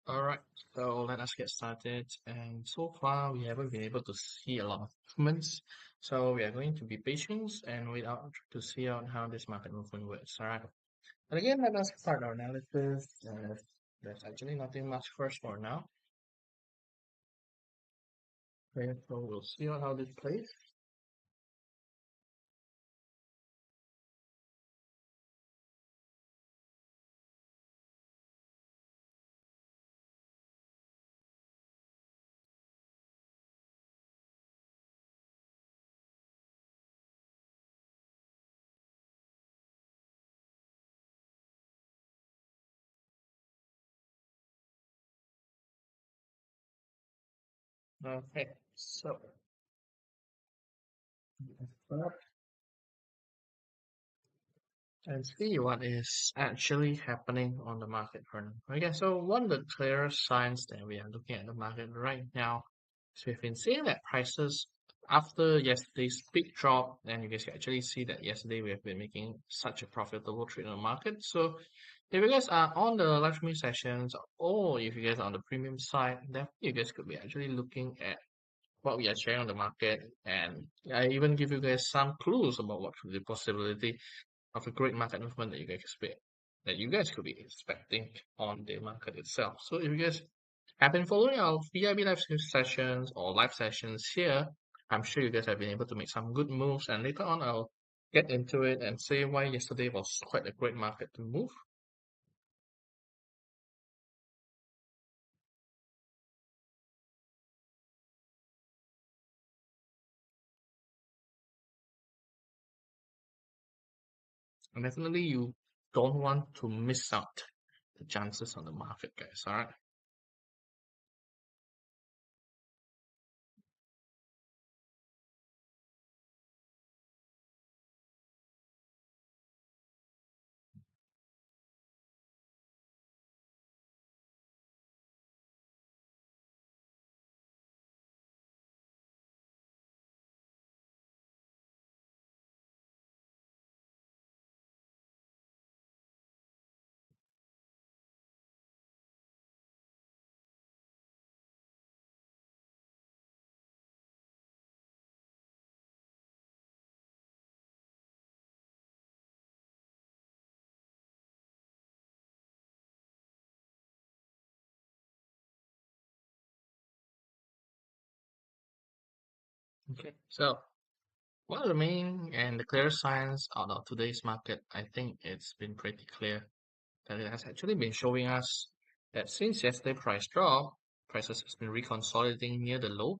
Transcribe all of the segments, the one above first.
Alright, so let us get started. And so far, we haven't been able to see a lot of movements. So we are going to be patient and wait out to see out how this market movement works. Alright. And again, let us start our analysis. There's actually nothing much first for now. Okay, so we'll see out how this plays. Okay, so let's start and see what is actually happening on the market front. Okay, so one of the clear signs that we are looking at the market right now is we've been seeing that prices after yesterday's big drop, and you guys can actually see that yesterday we have been making such a profitable trade on the market. So if you guys are on the live streaming sessions, or if you guys are on the premium side, then you guys could be actually looking at what we are sharing on the market, and I even give you guys some clues about what could be the possibility of a great market movement that you guys could be expecting on the market itself. So if you guys have been following our VIP live sessions or live sessions here, I'm sure you guys have been able to make some good moves, and later on I'll get into it and say why yesterday was quite a great market to move. And definitely you don't want to miss out the chances on the market, guys. All right. Okay. So one of the main and the clear signs out of today's market, I think it's been pretty clear that it has actually been showing us that since yesterday price drop, prices has been reconsolidating near the low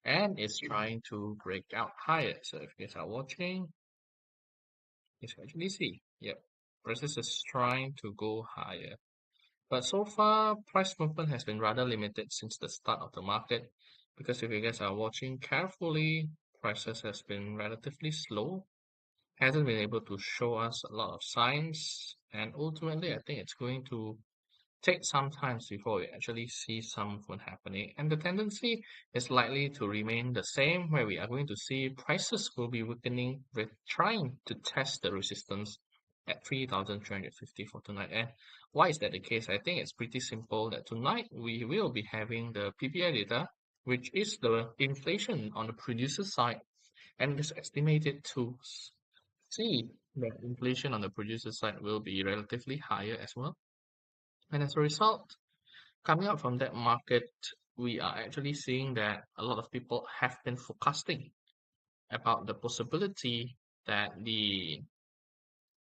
and it's trying to break out higher. So if you guys are watching, you can actually see, yep, prices is trying to go higher. But so far, price movement has been rather limited since the start of the market because if you guys are watching carefully, prices has been relatively slow, hasn't been able to show us a lot of signs, and ultimately, I think it's going to take some time before we actually see some movement happening. And the tendency is likely to remain the same, where we are going to see prices will be weakening with trying to test the resistance at 3,350 for tonight. And why is that the case? I think it's pretty simple that tonight we will be having the PPI data, which is the inflation on the producer side, and it's estimated to see that inflation on the producer side will be relatively higher as well. And as a result, coming out from that market, we are actually seeing that a lot of people have been forecasting about the possibility that the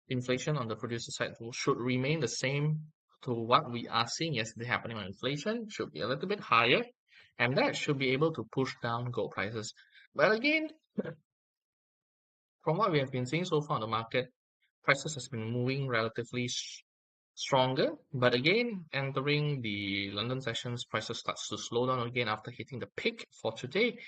inflation on the producer side should remain the same to what we are seeing yesterday happening on inflation, should be a little bit higher, and that should be able to push down gold prices. But again, from what we have been seeing so far on the market, prices has been moving relatively stronger. But again, entering the London sessions, prices starts to slow down again after hitting the peak for today,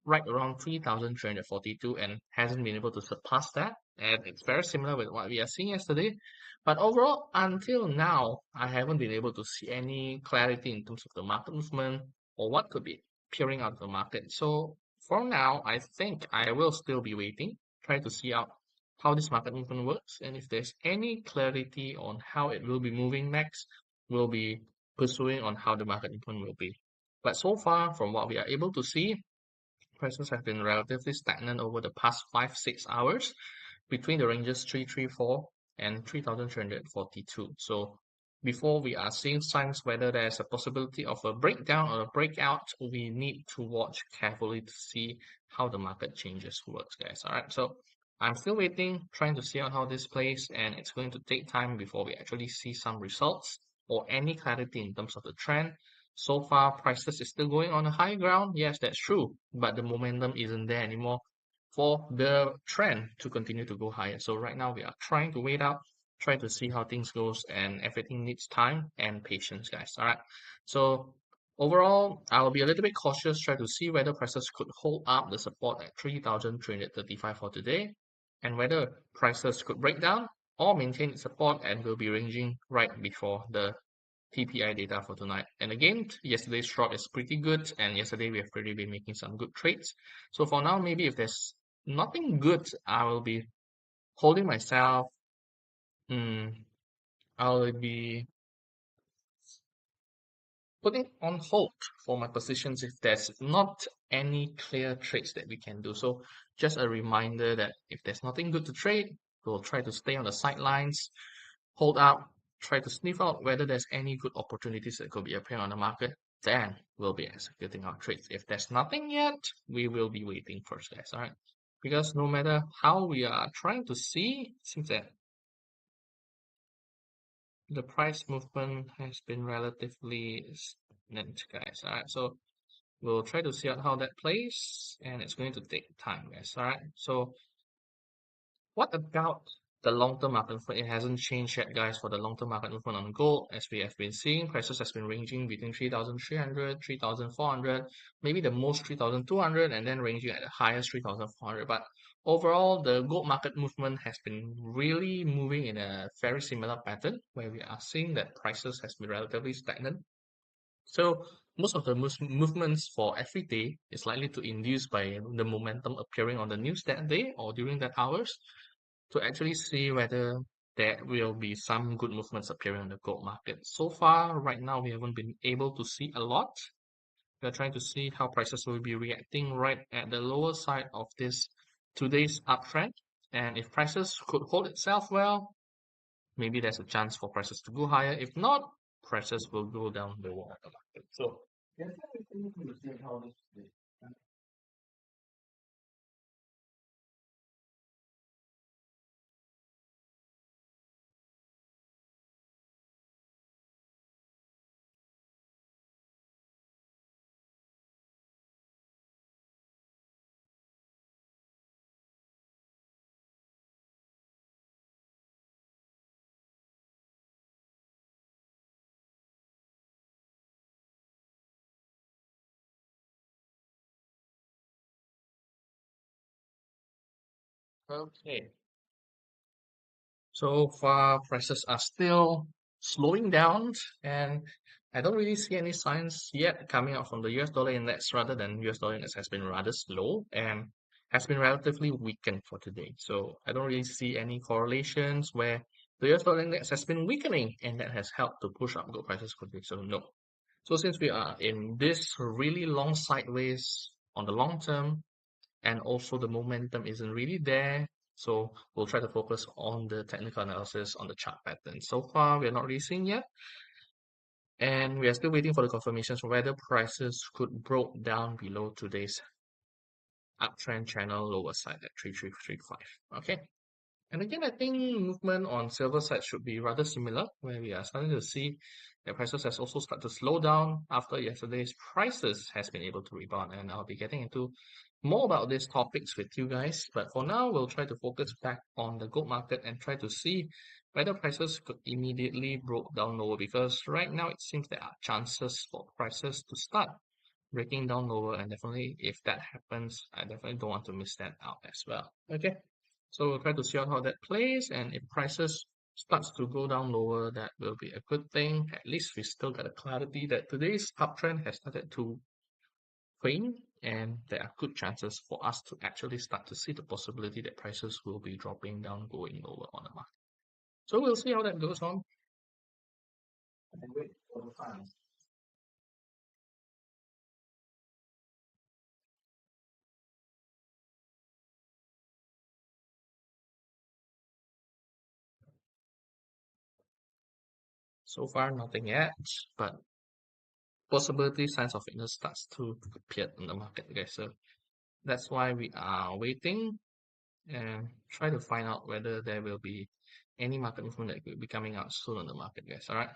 right around 3,342, and hasn't been able to surpass that. And it's very similar with what we are seeing yesterday. But overall, until now, I haven't been able to see any clarity in terms of the market movement or what could be appearing out of the market. So for now, I think I will still be waiting, try to see out how this market movement works, and if there's any clarity on how it will be moving next, we'll be pursuing on how the market movement will be. But so far, from what we are able to see, prices have been relatively stagnant over the past 5-6 hours between the ranges 334 and 3,342. So before we are seeing signs whether there's a possibility of a breakdown or a breakout, we need to watch carefully to see how the market changes works, guys. All right, so I'm still waiting, trying to see out how this plays, and it's going to take time before we actually see some results or any clarity in terms of the trend. So far, prices is still going on a high ground. Yes, that's true, but the momentum isn't there anymore for the trend to continue to go higher. So right now we are trying to wait out, try to see how things goes, and everything needs time and patience, guys. All right. So overall, I will be a little bit cautious, try to see whether prices could hold up the support at 3,335 for today, and whether prices could break down or maintain its support and will be ranging right before the PPI data for tonight. And again, yesterday's drop is pretty good, and yesterday we have already been making some good trades. So for now, maybe if there's nothing good, I will be holding myself. Mm, I'll be putting on hold for my positions if there's not any clear trades that we can do. So just a reminder that if there's nothing good to trade, we'll try to stay on the sidelines, hold up, try to sniff out whether there's any good opportunities that could be appearing on the market. Then we'll be executing our trades. If there's nothing yet, we will be waiting first, guys. All right. Because no matter how we are trying to see, it seems that the price movement has been relatively stagnant, guys. All right. So we'll try to see out how that plays, and it's going to take time, guys. All right. So what about the long-term market movement? It hasn't changed yet, guys, for the long-term market movement on gold. As we have been seeing, prices has been ranging between 3,300, 3,400, maybe the most 3,200, and then ranging at the highest 3,400. But overall, the gold market movement has been really moving in a very similar pattern, where we are seeing that prices has been relatively stagnant. So most of the movements for every day is likely to induce by the momentum appearing on the news that day or during that hours to actually see whether there will be some good movements appearing in the gold market. So far, right now, we haven't been able to see a lot. We're trying to see how prices will be reacting right at the lower side of this today's uptrend. And if prices could hold itself well, maybe there's a chance for prices to go higher. If not, prices will go down lower at the market. So, yeah, we will see how this plays. Okay. So far, prices are still slowing down, and I don't really see any signs yet coming out from the US dollar index, rather than US dollar index has been rather slow and has been relatively weakened for today. So I don't really see any correlations where the US dollar index has been weakening, and that has helped to push up gold prices quickly. So no. So since we are in this really long sideways on the long term, and also the momentum isn't really there. So we'll try to focus on the technical analysis on the chart pattern. So far, we're not really seeing yet, and we are still waiting for the confirmations for whether prices could broke down below today's uptrend channel lower side at 3335. Okay. And again, I think movement on silver side should be rather similar, where we are starting to see that prices has also started to slow down after yesterday's prices has been able to rebound. And I'll be getting into more about these topics with you guys. But for now, we'll try to focus back on the gold market and try to see whether prices could immediately broke down lower, because right now it seems there are chances for prices to start breaking down lower, and definitely if that happens, I definitely don't want to miss that out as well. Okay. So we'll try to see out how that plays, and if prices starts to go down lower, that will be a good thing. At least we still got a clarity that today's uptrend has started to wane, and there are good chances for us to actually start to see the possibility that prices will be dropping down, going lower on the market. So we'll see how that goes on. So far, nothing yet, but possibility signs of weakness starts to appear in the market, guys. So that's why we are waiting and try to find out whether there will be any market movement that will be coming out soon on the market, guys. All right.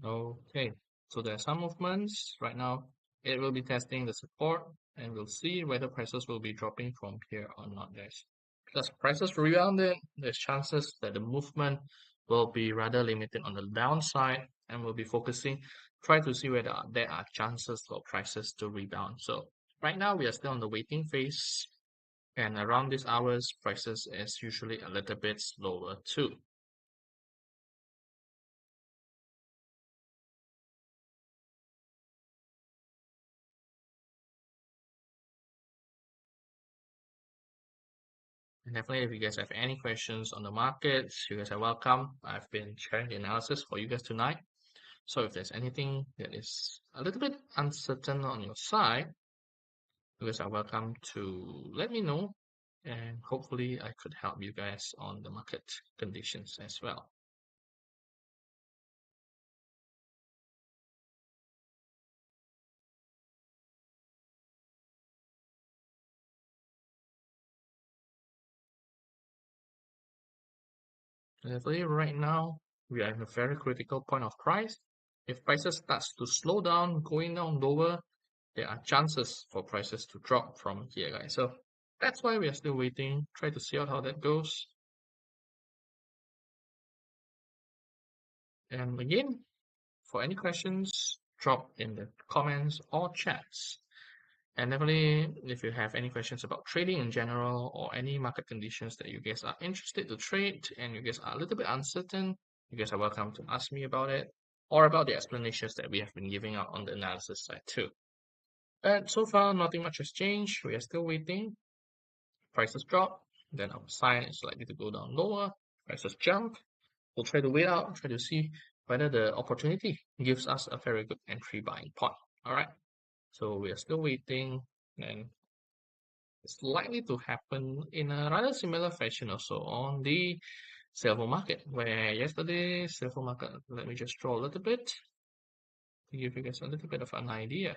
Okay. So there are some movements right now. It will be testing the support, and we'll see whether prices will be dropping from here or not, guys. Because prices rebounded, there's chances that the movement will be rather limited on the downside, and we'll be focusing, try to see whether there are chances for prices to rebound. So right now we are still on the waiting phase, and around these hours, prices is usually a little bit slower too. And definitely, if you guys have any questions on the markets, you guys are welcome. I've been sharing the analysis for you guys tonight. So if there's anything that is a little bit uncertain on your side, you guys are welcome to let me know. and hopefully I could help you guys on the market conditions as well. Definitely right now, we are in a very critical point of price. If prices starts to slow down, going down lower, there are chances for prices to drop from here, guys. So that's why we are still waiting. Try to see out how that goes. And again, for any questions, drop in the comments or chats. And definitely, if you have any questions about trading in general or any market conditions that you guys are interested to trade and you guys are a little bit uncertain, you guys are welcome to ask me about it or about the explanations that we have been giving out on the analysis side too. But so far, nothing much has changed. We are still waiting. Prices drop, then our sign is likely to go down lower. Prices jump. We'll try to wait out, try to see whether the opportunity gives us a very good entry buying point. All right. So we are still waiting, and it's likely to happen in a rather similar fashion also on the silver market, where yesterday silver market, let me just draw a little bit to give you guys a little bit of an idea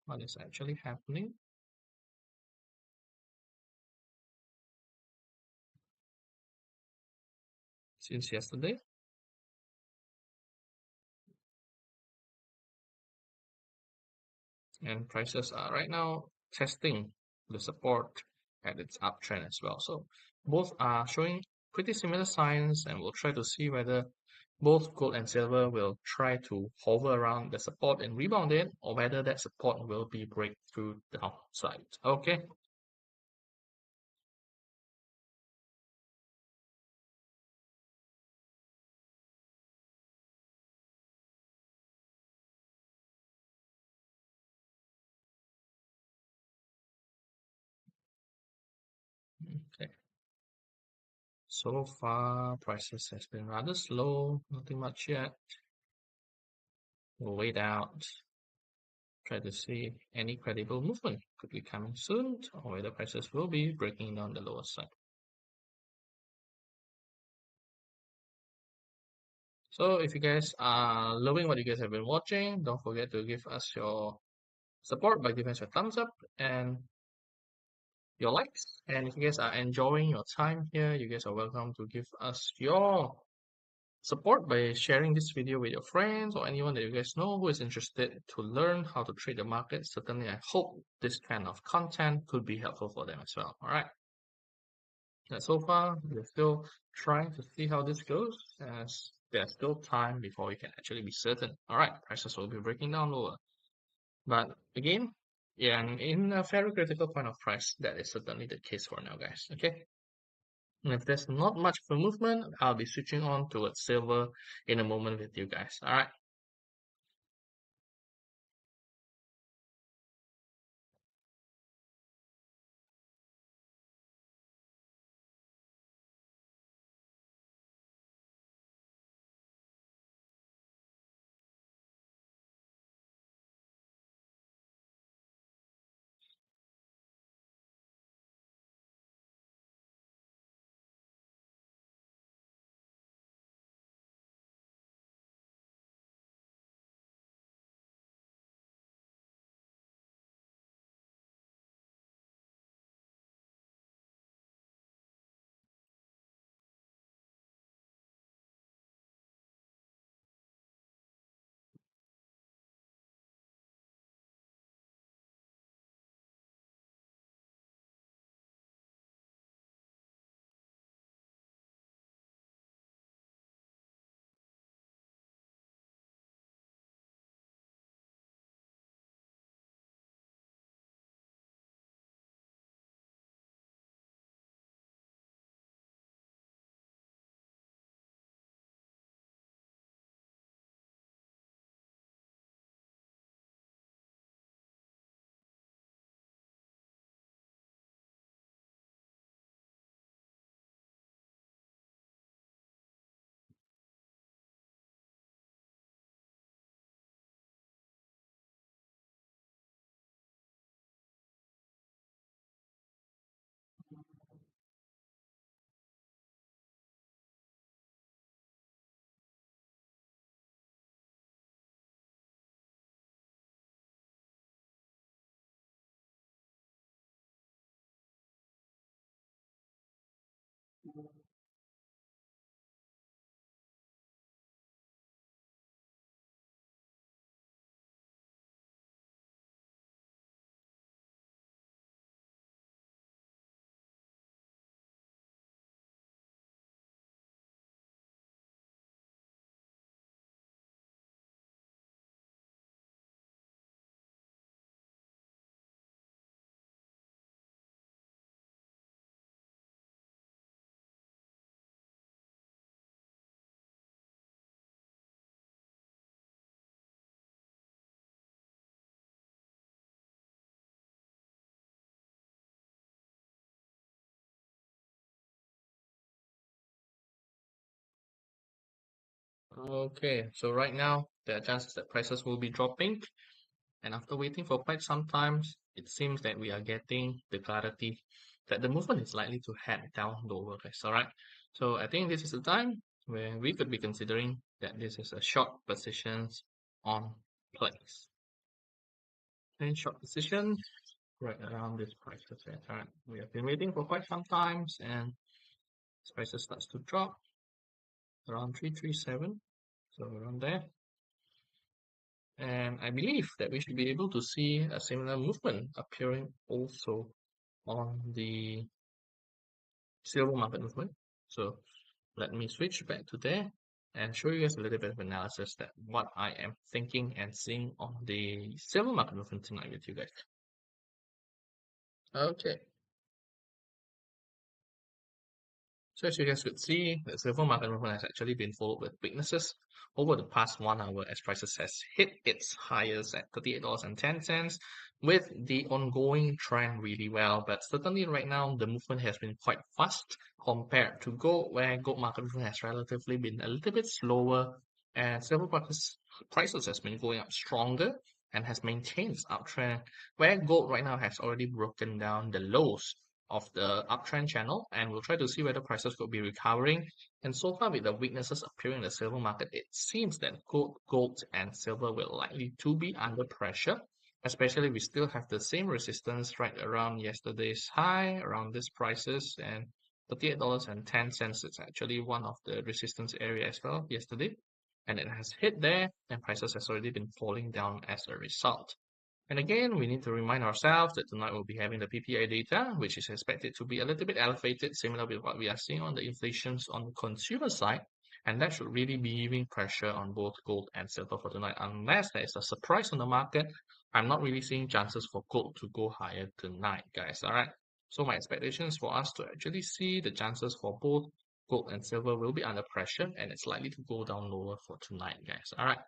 what is actually happening since yesterday. And prices are right now testing the support at its uptrend as well. So both are showing pretty similar signs, and we'll try to see whether both gold and silver will try to hover around the support and rebound it, or whether that support will be break through the downside. Okay. Okay. So far, prices has been rather slow, nothing much yet. We'll wait out, try to see any credible movement could be coming soon, or whether prices will be breaking down the lower side. So if you guys are loving what you guys have been watching, don't forget to give us your support by giving us your thumbs up and your likes. And if you guys are enjoying your time here, you guys are welcome to give us your support by sharing this video with your friends or anyone that you guys know who is interested to learn how to trade the market. Certainly, I hope this kind of content could be helpful for them as well. All right. So far, we're still trying to see how this goes, as there's still time before we can actually be certain. All right, prices will be breaking down lower. But again, yeah, and in a very critical point of price, that is certainly the case for now, guys. Okay. And if there's not much of a movement, I'll be switching on towards silver in a moment with you guys. All right. Okay, so right now there are chances that prices will be dropping, and after waiting for quite some time, it seems that we are getting the clarity that the movement is likely to head down lower, guys. All right, so I think this is the time where we could be considering that this is a short positions on place. And short position right around this price. All right, we have been waiting for quite some times, and this prices starts to drop around 337, so around there. And I believe that we should be able to see a similar movement appearing also on the silver market movement. So let me switch back to there and show you guys a little bit of analysis that what I am thinking and seeing on the silver market movement tonight with you guys. Okay, so as you guys could see, the silver market movement has actually been followed with weaknesses over the past 1 hour as prices has hit its highest at $38.10 with the ongoing trend really well. But certainly right now, the movement has been quite fast compared to gold, where gold market movement has relatively been a little bit slower and silver prices has been going up stronger and has maintained its uptrend, where gold right now has already broken down the lows of the uptrend channel, and we'll try to see whether prices could be recovering. And so far, with the weaknesses appearing in the silver market, it seems that gold and silver will likely to be under pressure. Especially, we still have the same resistance right around yesterday's high, around these prices, and $38.10 is actually one of the resistance area as well yesterday, and it has hit there, and prices has already been falling down as a result. And again, we need to remind ourselves that tonight we'll be having the PPI data, which is expected to be a little bit elevated, similar with what we are seeing on the inflations on the consumer side. And that should really be giving pressure on both gold and silver for tonight. Unless there is a surprise on the market, I'm not really seeing chances for gold to go higher tonight, guys. All right. So my expectations for us to actually see the chances for both gold and silver will be under pressure, and it's likely to go down lower for tonight, guys. All right.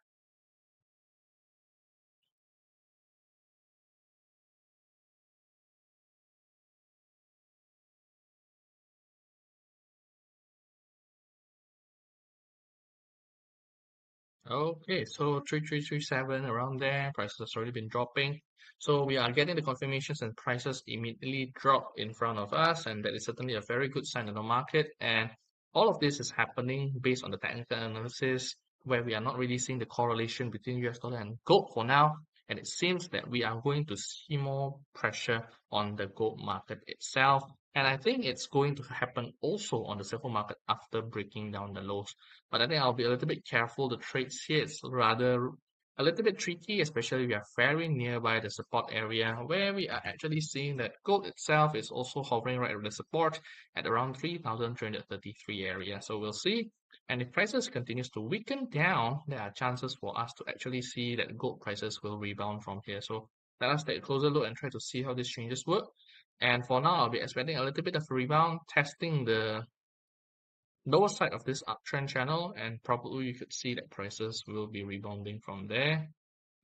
Okay, so 3337 around there, prices has already been dropping. So we are getting the confirmations and prices immediately drop in front of us, and that is certainly a very good sign in the market. And all of this is happening based on the technical analysis, where we are not really seeing the correlation between US dollar and gold for now. And it seems that we are going to see more pressure on the gold market itself. And I think it's going to happen also on the silver market after breaking down the lows. But I think I'll be a little bit careful. The trades here is rather a little bit tricky, especially we are very nearby the support area where we are actually seeing that gold itself is also hovering right at the support at around 3,333 area. So we'll see. And if prices continues to weaken down, there are chances for us to actually see that gold prices will rebound from here. So let us take a closer look and try to see how these changes work. And for now, I'll be expecting a little bit of a rebound, testing the lower side of this uptrend channel, and probably you could see that prices will be rebounding from there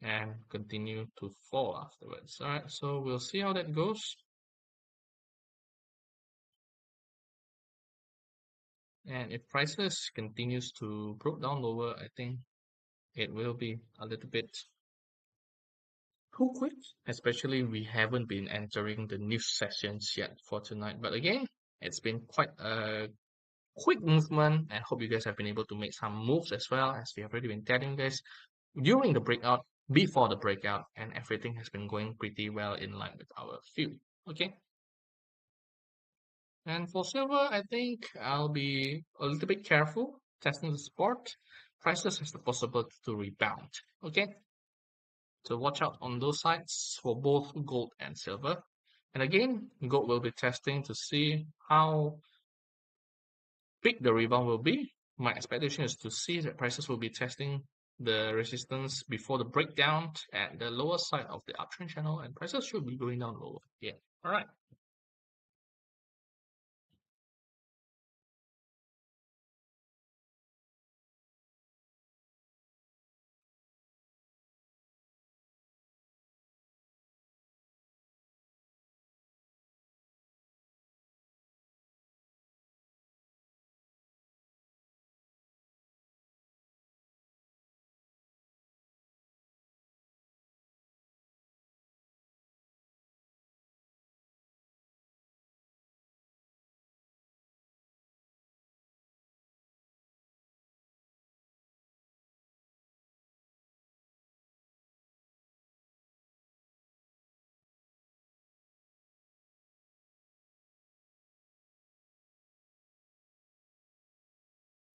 and continue to fall afterwards. All right, so we'll see how that goes. And if prices continues to broke down lower, I think it will be a little bit too quick, especially we haven't been entering the news sessions yet for tonight. But again, it's been quite a quick movement, and hope you guys have been able to make some moves as well, as we have already been telling you guys during the breakout, before the breakout, and everything has been going pretty well in line with our view. Okay. And for silver, I think I'll be a little bit careful testing the support. Prices has the possibility to rebound. Okay. So watch out on those sides for both gold and silver. And again, gold will be testing to see how big the rebound will be. My expectation is to see that prices will be testing the resistance before the breakdown at the lower side of the uptrend channel, and prices should be going down lower. Yeah. All right.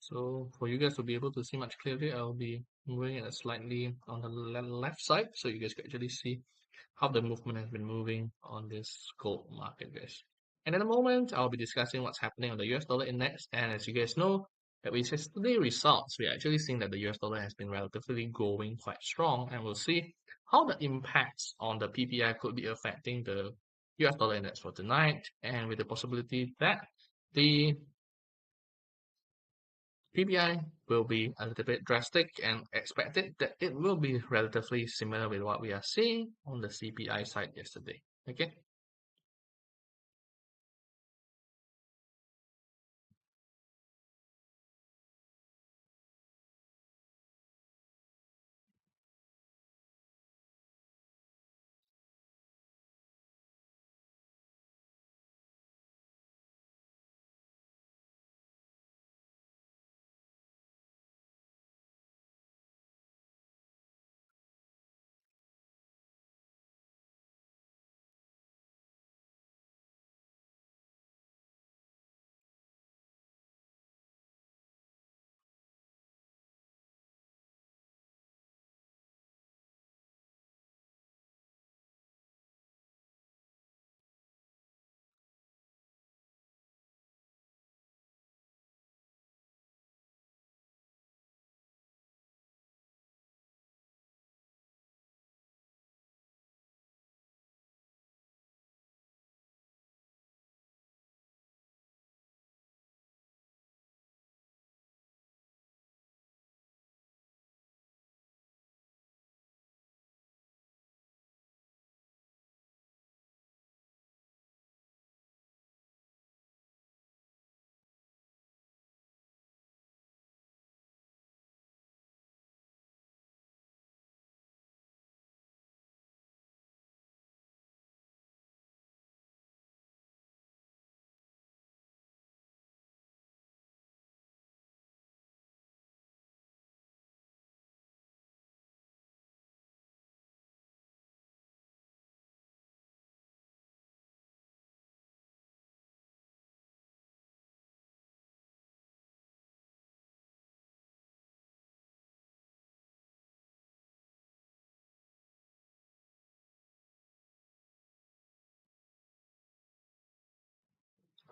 So for you guys to be able to see much clearly, I'll be moving it slightly on the left side so you guys can actually see how the movement has been moving on this gold market, guys. And in a moment, I'll be discussing what's happening on the US dollar index. And as you guys know, that with yesterday's results, we're actually seeing that the US dollar has been relatively going quite strong. And we'll see how the impacts on the PPI could be affecting the US dollar index for tonight. And with the possibility that the PPI will be a little bit drastic and expected that it will be relatively similar with what we are seeing on the CPI side yesterday. Okay.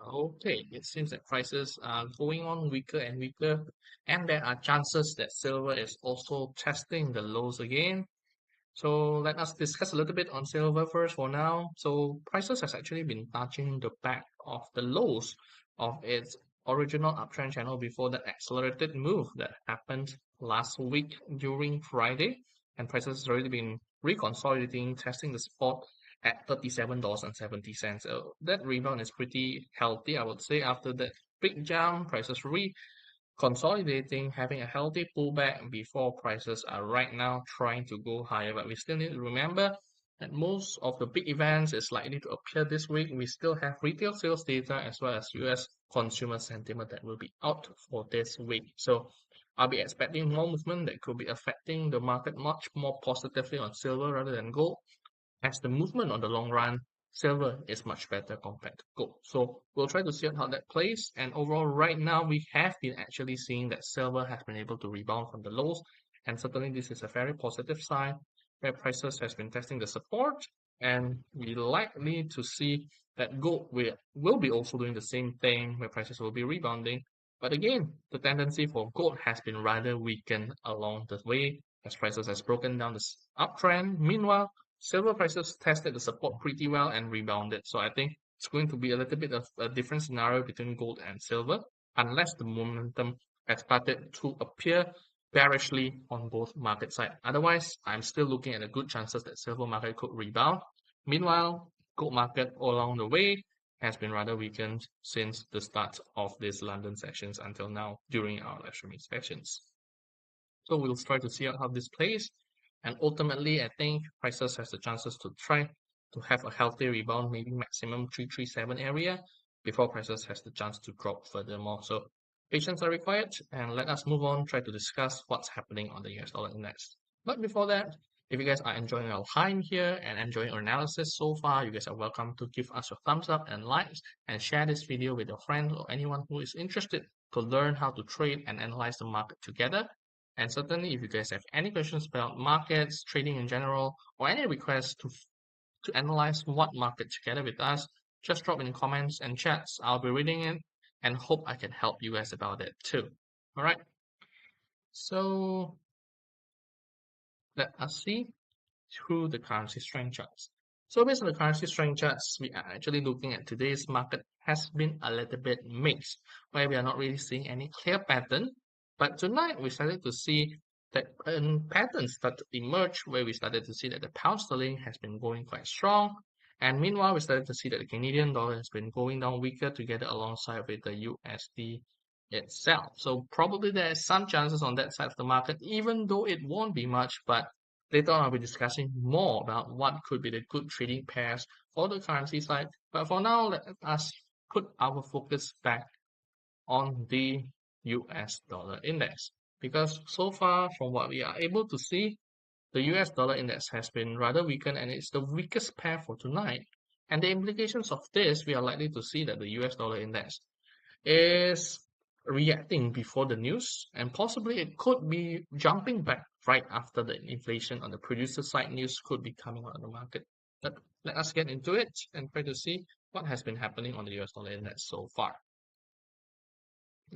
Okay, it seems that prices are going on weaker and weaker, and there are chances that silver is also testing the lows again. So let us discuss a little bit on silver first for now. So prices has actually been touching the back of the lows of its original uptrend channel before the accelerated move that happened last week during Friday. And prices has already been reconsolidating, testing the support at $37.70. So that rebound is pretty healthy, I would say. After that big jump, prices consolidating, having a healthy pullback before prices are right now trying to go higher. But we still need to remember that most of the big events is likely to appear this week. We still have retail sales data as well as US consumer sentiment that will be out for this week. So I'll be expecting more movement that could be affecting the market much more positively on silver rather than gold, as the movement on the long run, silver is much better compared to gold. So we'll try to see how that plays. And overall, right now, we have been actually seeing that silver has been able to rebound from the lows. And certainly this is a very positive sign where prices has been testing the support. And we likely to see that gold will be also doing the same thing where prices will be rebounding. But again, the tendency for gold has been rather weakened along the way as prices has broken down this uptrend. Meanwhile, silver prices tested the support pretty well and rebounded. So I think it's going to be a little bit of a different scenario between gold and silver, unless the momentum has started to appear bearishly on both market side. Otherwise, I'm still looking at a good chances that silver market could rebound. Meanwhile, gold market all along the way has been rather weakened since the start of these London sessions until now during our live streaming sessions. So we'll try to see out how this plays. And ultimately, I think prices has the chances to try to have a healthy rebound, maybe maximum 337 area before prices has the chance to drop furthermore. So patience are required, and let us move on, try to discuss what's happening on the US dollar index. But before that, if you guys are enjoying our time here and enjoying our analysis so far, you guys are welcome to give us your thumbs up and likes and share this video with your friends or anyone who is interested to learn how to trade and analyze the market together. And certainly, if you guys have any questions about markets, trading in general, or any requests to analyze what market together with us, just drop in comments and chats. I'll be reading it and hope I can help you guys about it too. All right. So let us see through the currency strength charts. So based on the currency strength charts, we are actually looking at today's market has been a little bit mixed, where we are not really seeing any clear pattern. But tonight we started to see that a pattern start to emerge, where we started to see that the pound sterling has been going quite strong. And meanwhile, we started to see that the Canadian dollar has been going down weaker together alongside with the USD itself. So probably there is some chances on that side of the market, even though it won't be much, but later on, I'll be discussing more about what could be the good trading pairs for the currency side. But for now, let us put our focus back on the US dollar index. Because so far, from what we are able to see, the US dollar index has been rather weakened and it's the weakest pair for tonight. And the implications of this, we are likely to see that the US dollar index is reacting before the news, and possibly it could be jumping back right after the inflation on the producer side news could be coming out of the market. But let us get into it and try to see what has been happening on the US dollar index so far.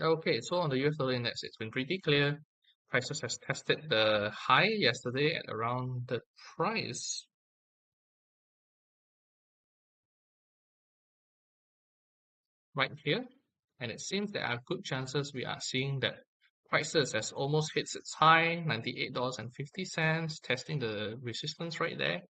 Okay, so on the US dollar index, it's been pretty clear. Prices has tested the high yesterday at around the price right here. And it seems there are good chances we are seeing that prices has almost hits its high, $98.50, testing the resistance right there.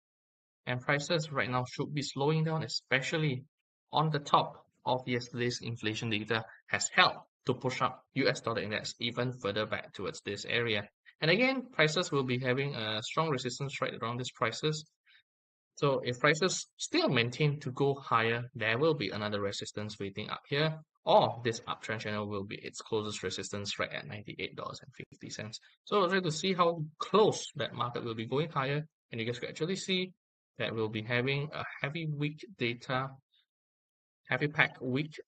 And prices right now should be slowing down, especially on the top of yesterday's inflation data has helped to push up US dollar index even further back towards this area. And again, prices will be having a strong resistance right around these prices. So if prices still maintain to go higher, there will be another resistance waiting up here, or this uptrend channel will be its closest resistance right at $98.50. So we'll try to see how close that market will be going higher, and you guys can actually see that we'll be having a heavy week data, heavy pack week.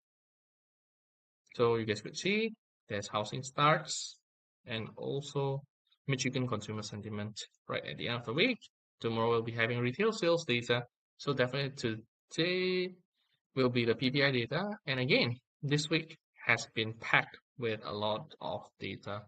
So you guys could see there's housing starts and also Michigan consumer sentiment right at the end of the week. Tomorrow we'll be having retail sales data. So definitely today will be the PPI data. And again, this week has been packed with a lot of data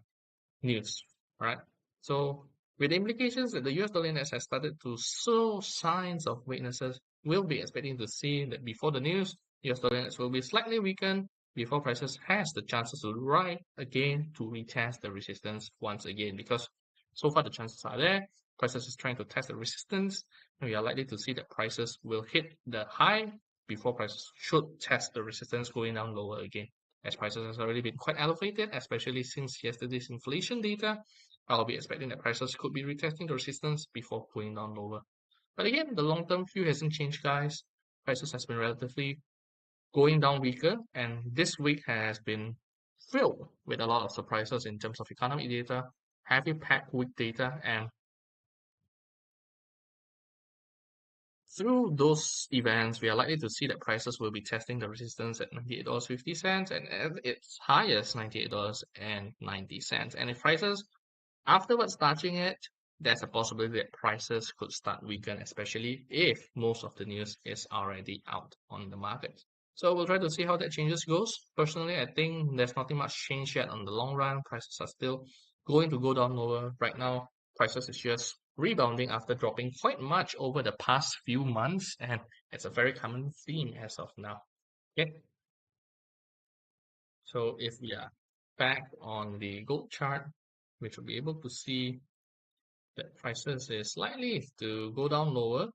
news, right? So with the implications that the US dollar index has started to show signs of weaknesses, we'll be expecting to see that before the news, US dollar index will be slightly weakened before prices has the chances to rise again to retest the resistance once again, because so far the chances are there. Prices is trying to test the resistance, and we are likely to see that prices will hit the high before prices should test the resistance going down lower again. As prices has already been quite elevated, especially since yesterday's inflation data, I'll be expecting that prices could be retesting the resistance before going down lower. But again, the long-term view hasn't changed, guys. Prices has been relatively going down weaker, and this week has been filled with a lot of surprises in terms of economic data, heavy packed week data, and through those events, we are likely to see that prices will be testing the resistance at $98.50 and at its highest $98.90. And if prices afterwards touching it, there's a possibility that prices could start weaken, especially if most of the news is already out on the market. So we'll try to see how that changes goes. Personally, I think there's nothing much change yet on the long run. Prices are still going to go down lower. Right now, prices is just rebounding after dropping quite much over the past few months, and it's a very common theme as of now. Okay, so if we are back on the gold chart, which will be able to see that prices is likely to go down lower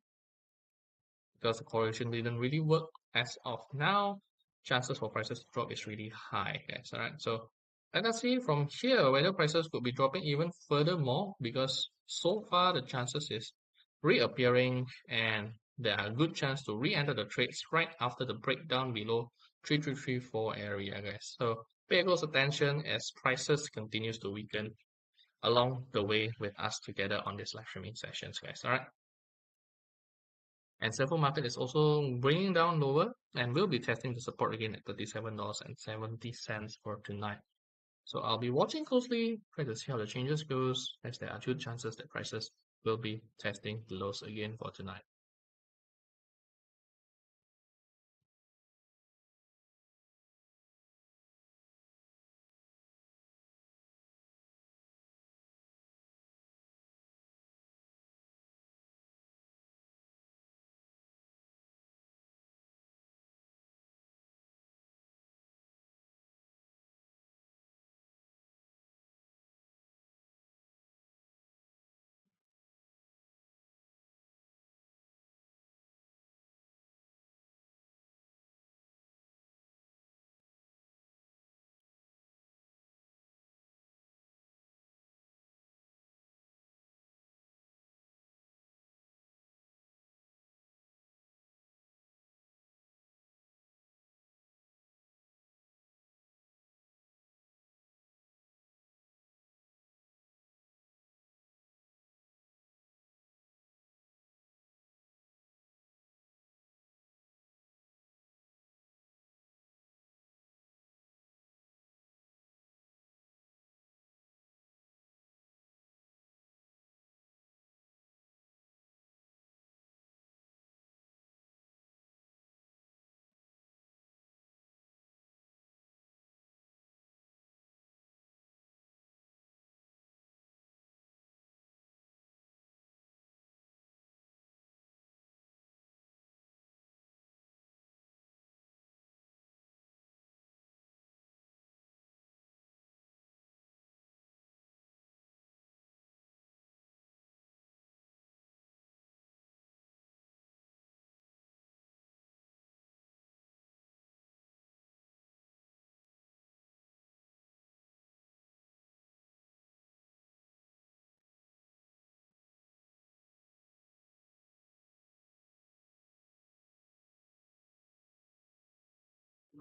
because the correlation didn't really work as of now. Chances for prices to drop is really high, guys. All right, so let us see from here whether prices could be dropping even further more, because so far the chances is reappearing and there are good chance to re-enter the trades right after the breakdown below 3334 area, guys. So pay close attention as prices continues to weaken along the way with us together on this live streaming sessions, guys. All right. And silver market is also bringing down lower and will be testing the support again at $37.70 for tonight. So I'll be watching closely, try to see how the changes goes, as there are good chances that prices will be testing the lows again for tonight.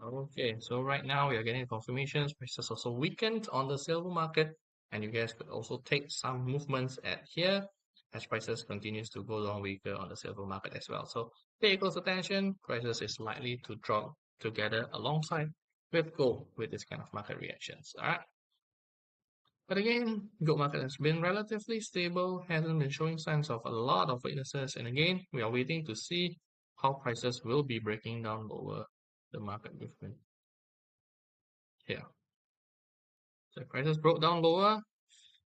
Okay, so right now we are getting confirmations. Prices also weakened on the silver market, and you guys could also take some movements at here as prices continues to go down weaker on the silver market as well. So pay close attention. Prices is likely to drop together alongside with gold with this kind of market reactions. All right. But again, gold market has been relatively stable, hasn't been showing signs of a lot of weaknesses. And again, we are waiting to see how prices will be breaking down lower the market movement here. So prices broke down lower,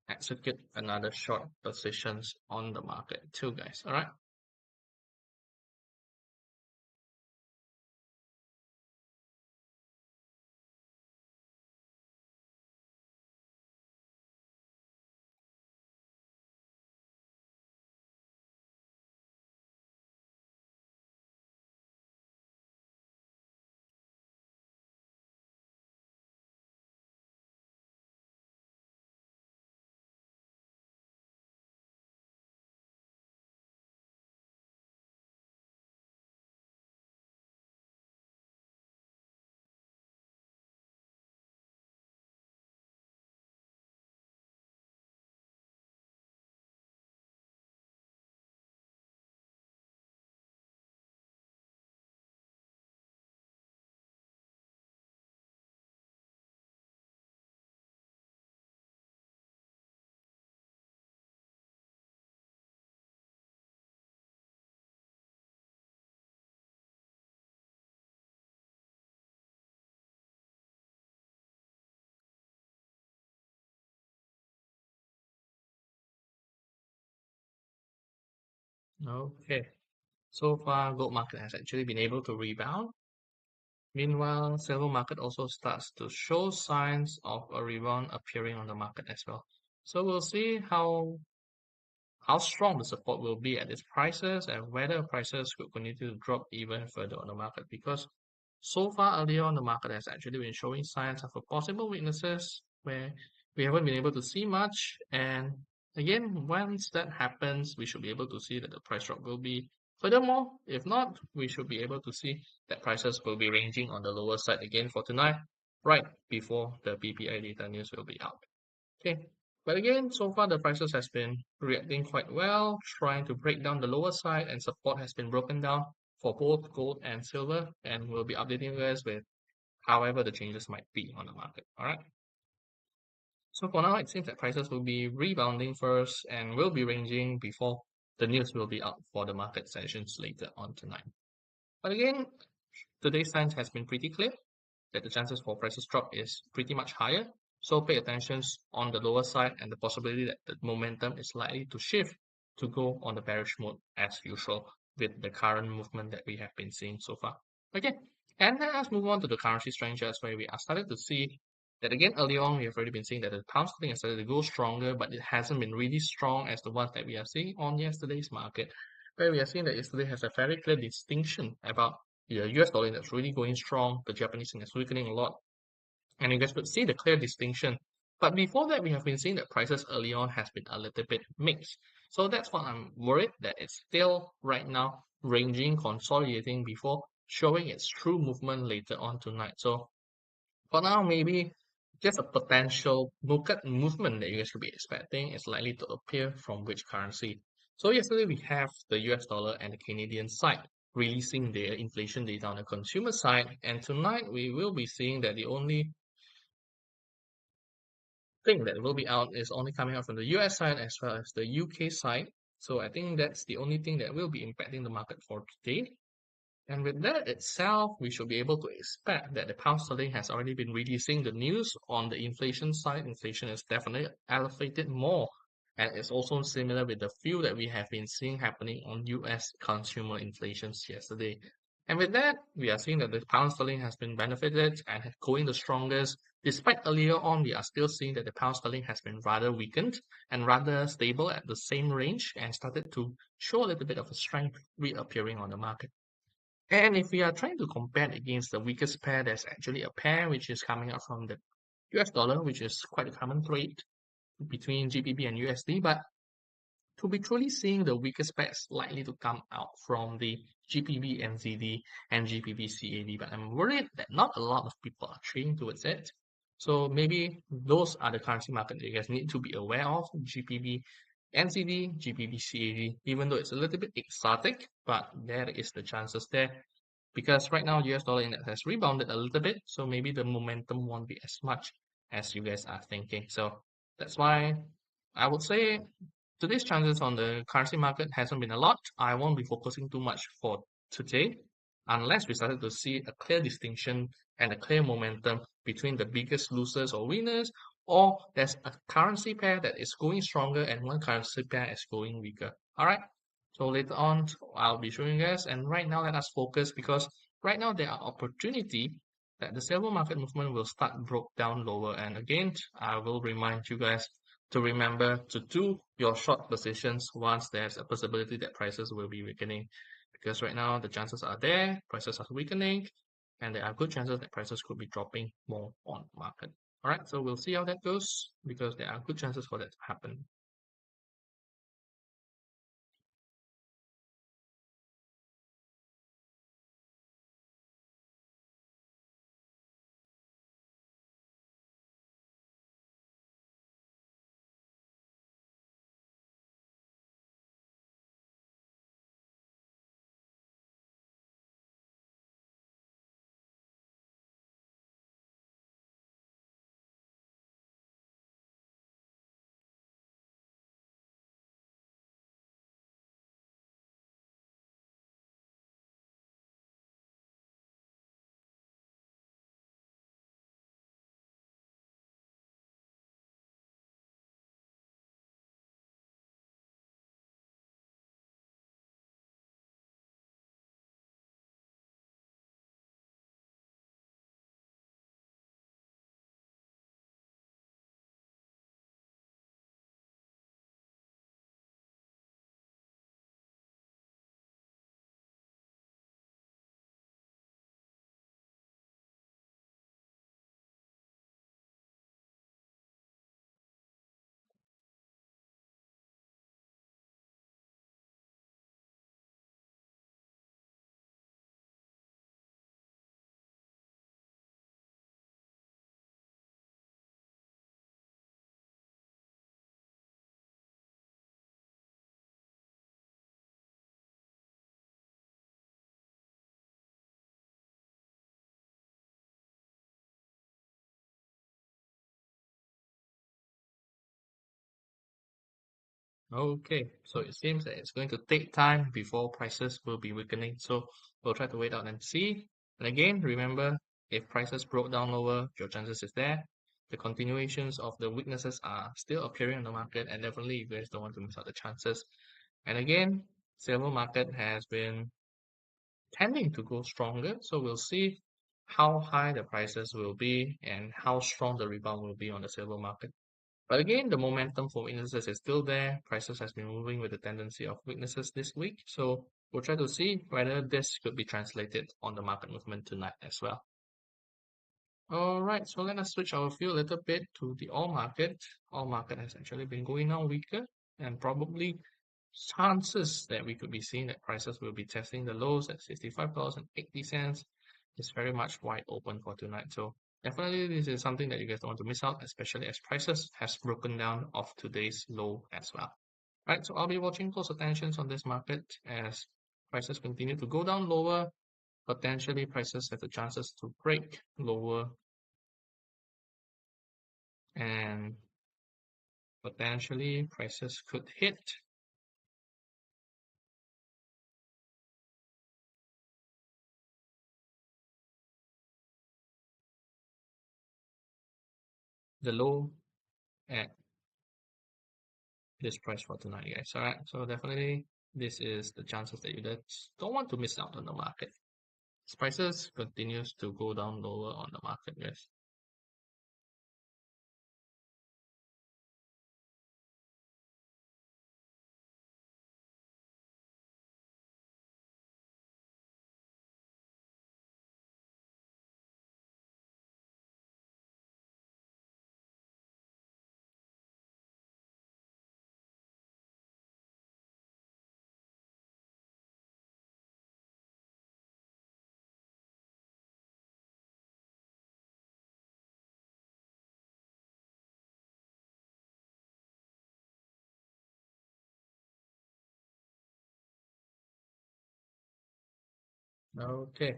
execute another short positions on the market too, guys. All right. Okay. So far, gold market has actually been able to rebound. Meanwhile, silver market also starts to show signs of a rebound appearing on the market as well. So we'll see how strong the support will be at its prices and whether prices could continue to drop even further on the market, because so far earlier on the market has actually been showing signs of a possible weaknesses where we haven't been able to see much. And again, once that happens, we should be able to see that the price drop will be furthermore. If not, we should be able to see that prices will be ranging on the lower side again for tonight, right before the PPI data news will be out. Okay. But again, so far the prices has been reacting quite well, trying to break down the lower side, and support has been broken down for both gold and silver, and we'll be updating you guys with however the changes might be on the market. All right. So for now, it seems that prices will be rebounding first and will be ranging before the news will be out for the market sessions later on tonight. But again, today's signs has been pretty clear that the chances for prices drop is pretty much higher. So pay attention on the lower side and the possibility that the momentum is likely to shift to go on the bearish mode as usual with the current movement that we have been seeing so far. Okay, and then let's move on to the currency strength charts where we are started to see that again earlier on we have already been seeing that the pound sterling has started to go stronger, but it hasn't been really strong as the ones that we are seeing on yesterday's market, where we are seeing that yesterday has a very clear distinction about the US dollar that's really going strong, the Japanese yen is weakening a lot, and you guys could see the clear distinction. But before that, we have been seeing that prices early on has been a little bit mixed. So that's what I'm worried that it's still right now ranging, consolidating before showing its true movement later on tonight. So for now, maybe just a potential market movement that you guys could be expecting is likely to appear from which currency. So yesterday we have the US dollar and the Canadian side releasing their inflation data on the consumer side, and tonight we will be seeing that the only thing that will be out is only coming out from the US side as well as the UK side. So I think that's the only thing that will be impacting the market for today. And with that itself, we should be able to expect that the pound sterling has already been releasing the news on the inflation side. Inflation is definitely elevated more. And it's also similar with the few that we have been seeing happening on US consumer inflations yesterday. And with that, we are seeing that the pound sterling has been benefited and going the strongest. Despite earlier on, we are still seeing that the pound sterling has been rather weakened and rather stable at the same range and started to show a little bit of a strength reappearing on the market. And if we are trying to compare against the weakest pair, there's actually a pair which is coming out from the US dollar, which is quite a common trade between GBP and USD. But to be truly seeing the weakest pairs likely to come out from the GBP NZD and GBP CAD, but I'm worried that not a lot of people are trading towards it. So maybe those are the currency market that you guys need to be aware of: GBP NZD, GBP CAD, even though it's a little bit exotic, but there is the chances there. Because right now US dollar index has rebounded a little bit, so maybe the momentum won't be as much as you guys are thinking. So that's why I would say today's chances on the currency market hasn't been a lot. I won't be focusing too much for today unless we started to see a clear distinction and a clear momentum between the biggest losers or winners, or there's a currency pair that is going stronger and one currency pair is going weaker. All right. So later on, I'll be showing you guys. And right now, let us focus because right now there are opportunity that the silver market movement will start broke down lower. And again, I will remind you guys to remember to do your short positions once there's a possibility that prices will be weakening. Because right now the chances are there, prices are weakening, and there are good chances that prices could be dropping more on market. All right, so we'll see how that goes because there are good chances for that to happen. Okay, so it seems that it's going to take time before prices will be weakening. So we'll try to wait out and see. And again, remember, if prices broke down lower, your chances is there. The continuations of the weaknesses are still appearing on the market, and definitely you guys don't want to miss out the chances. And again, silver market has been tending to go stronger, so we'll see how high the prices will be and how strong the rebound will be on the silver market. But again, the momentum for weaknesses is still there. Prices has been moving with the tendency of weaknesses this week. So we'll try to see whether this could be translated on the market movement tonight as well. Alright, so let us switch our view a little bit to the all market. All market has actually been going down weaker, and probably chances that we could be seeing that prices will be testing the lows at $65.80 is very much wide open for tonight. So definitely this is something that you guys don't want to miss out, especially as prices has broken down off today's low as well. Right, so I'll be watching close attentions on this market as prices continue to go down lower. Potentially prices have the chances to break lower and potentially prices could hit the low at this price for tonight, guys. All right, so definitely this is the chances that you just don't want to miss out on the market. As prices continues to go down lower on the market, guys. Okay,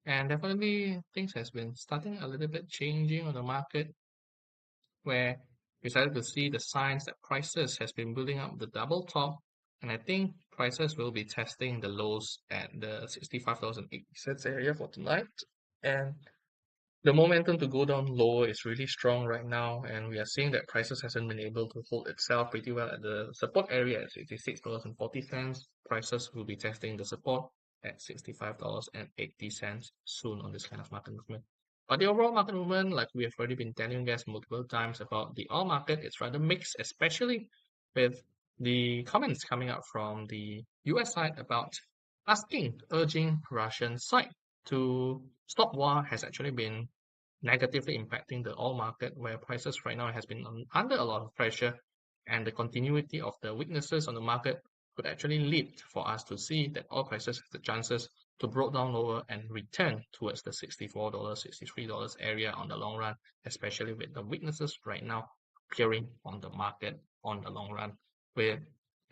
and definitely things has been starting a little bit changing on the market where we started to see the signs that prices has been building up the double top, and I think prices will be testing the lows at the 65,080 area for tonight. And the momentum to go down lower is really strong right now, and we are seeing that prices hasn't been able to hold itself pretty well at the support area at $66.40. Prices will be testing the support at $65.80 soon on this kind of market movement. But the overall market movement, like we have already been telling you guys multiple times about the oil market, it's rather mixed, especially with the comments coming out from the US side about urging Russian side to stop war has actually been negatively impacting the oil market, where prices right now has been under a lot of pressure, and the continuity of the weaknesses on the market could actually lead for us to see that oil prices have the chances to break down lower and return towards the $64, $63 area on the long run, especially with the weaknesses right now appearing on the market on the long run, with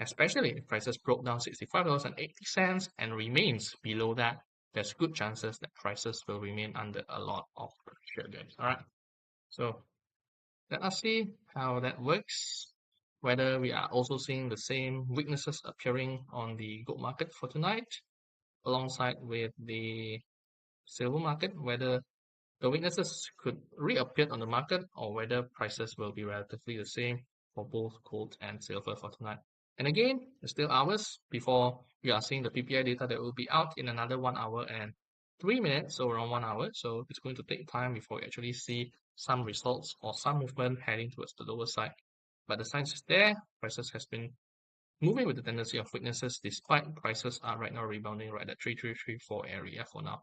especially if prices broke down $65.80 and remains below that, there's good chances that prices will remain under a lot of pressure, guys. All right. So let us see how that works. Whether we are also seeing the same weaknesses appearing on the gold market for tonight, alongside with the silver market, whether the weaknesses could reappear on the market or whether prices will be relatively the same for both gold and silver for tonight. And again, it's still hours before we are seeing the PPI data that will be out in another 1 hour and 3 minutes, so around 1 hour. So it's going to take time before we actually see some results or some movement heading towards the lower side. But the signs is there. Prices has been moving with the tendency of weaknesses, despite prices are right now rebounding right at 3334 area for now.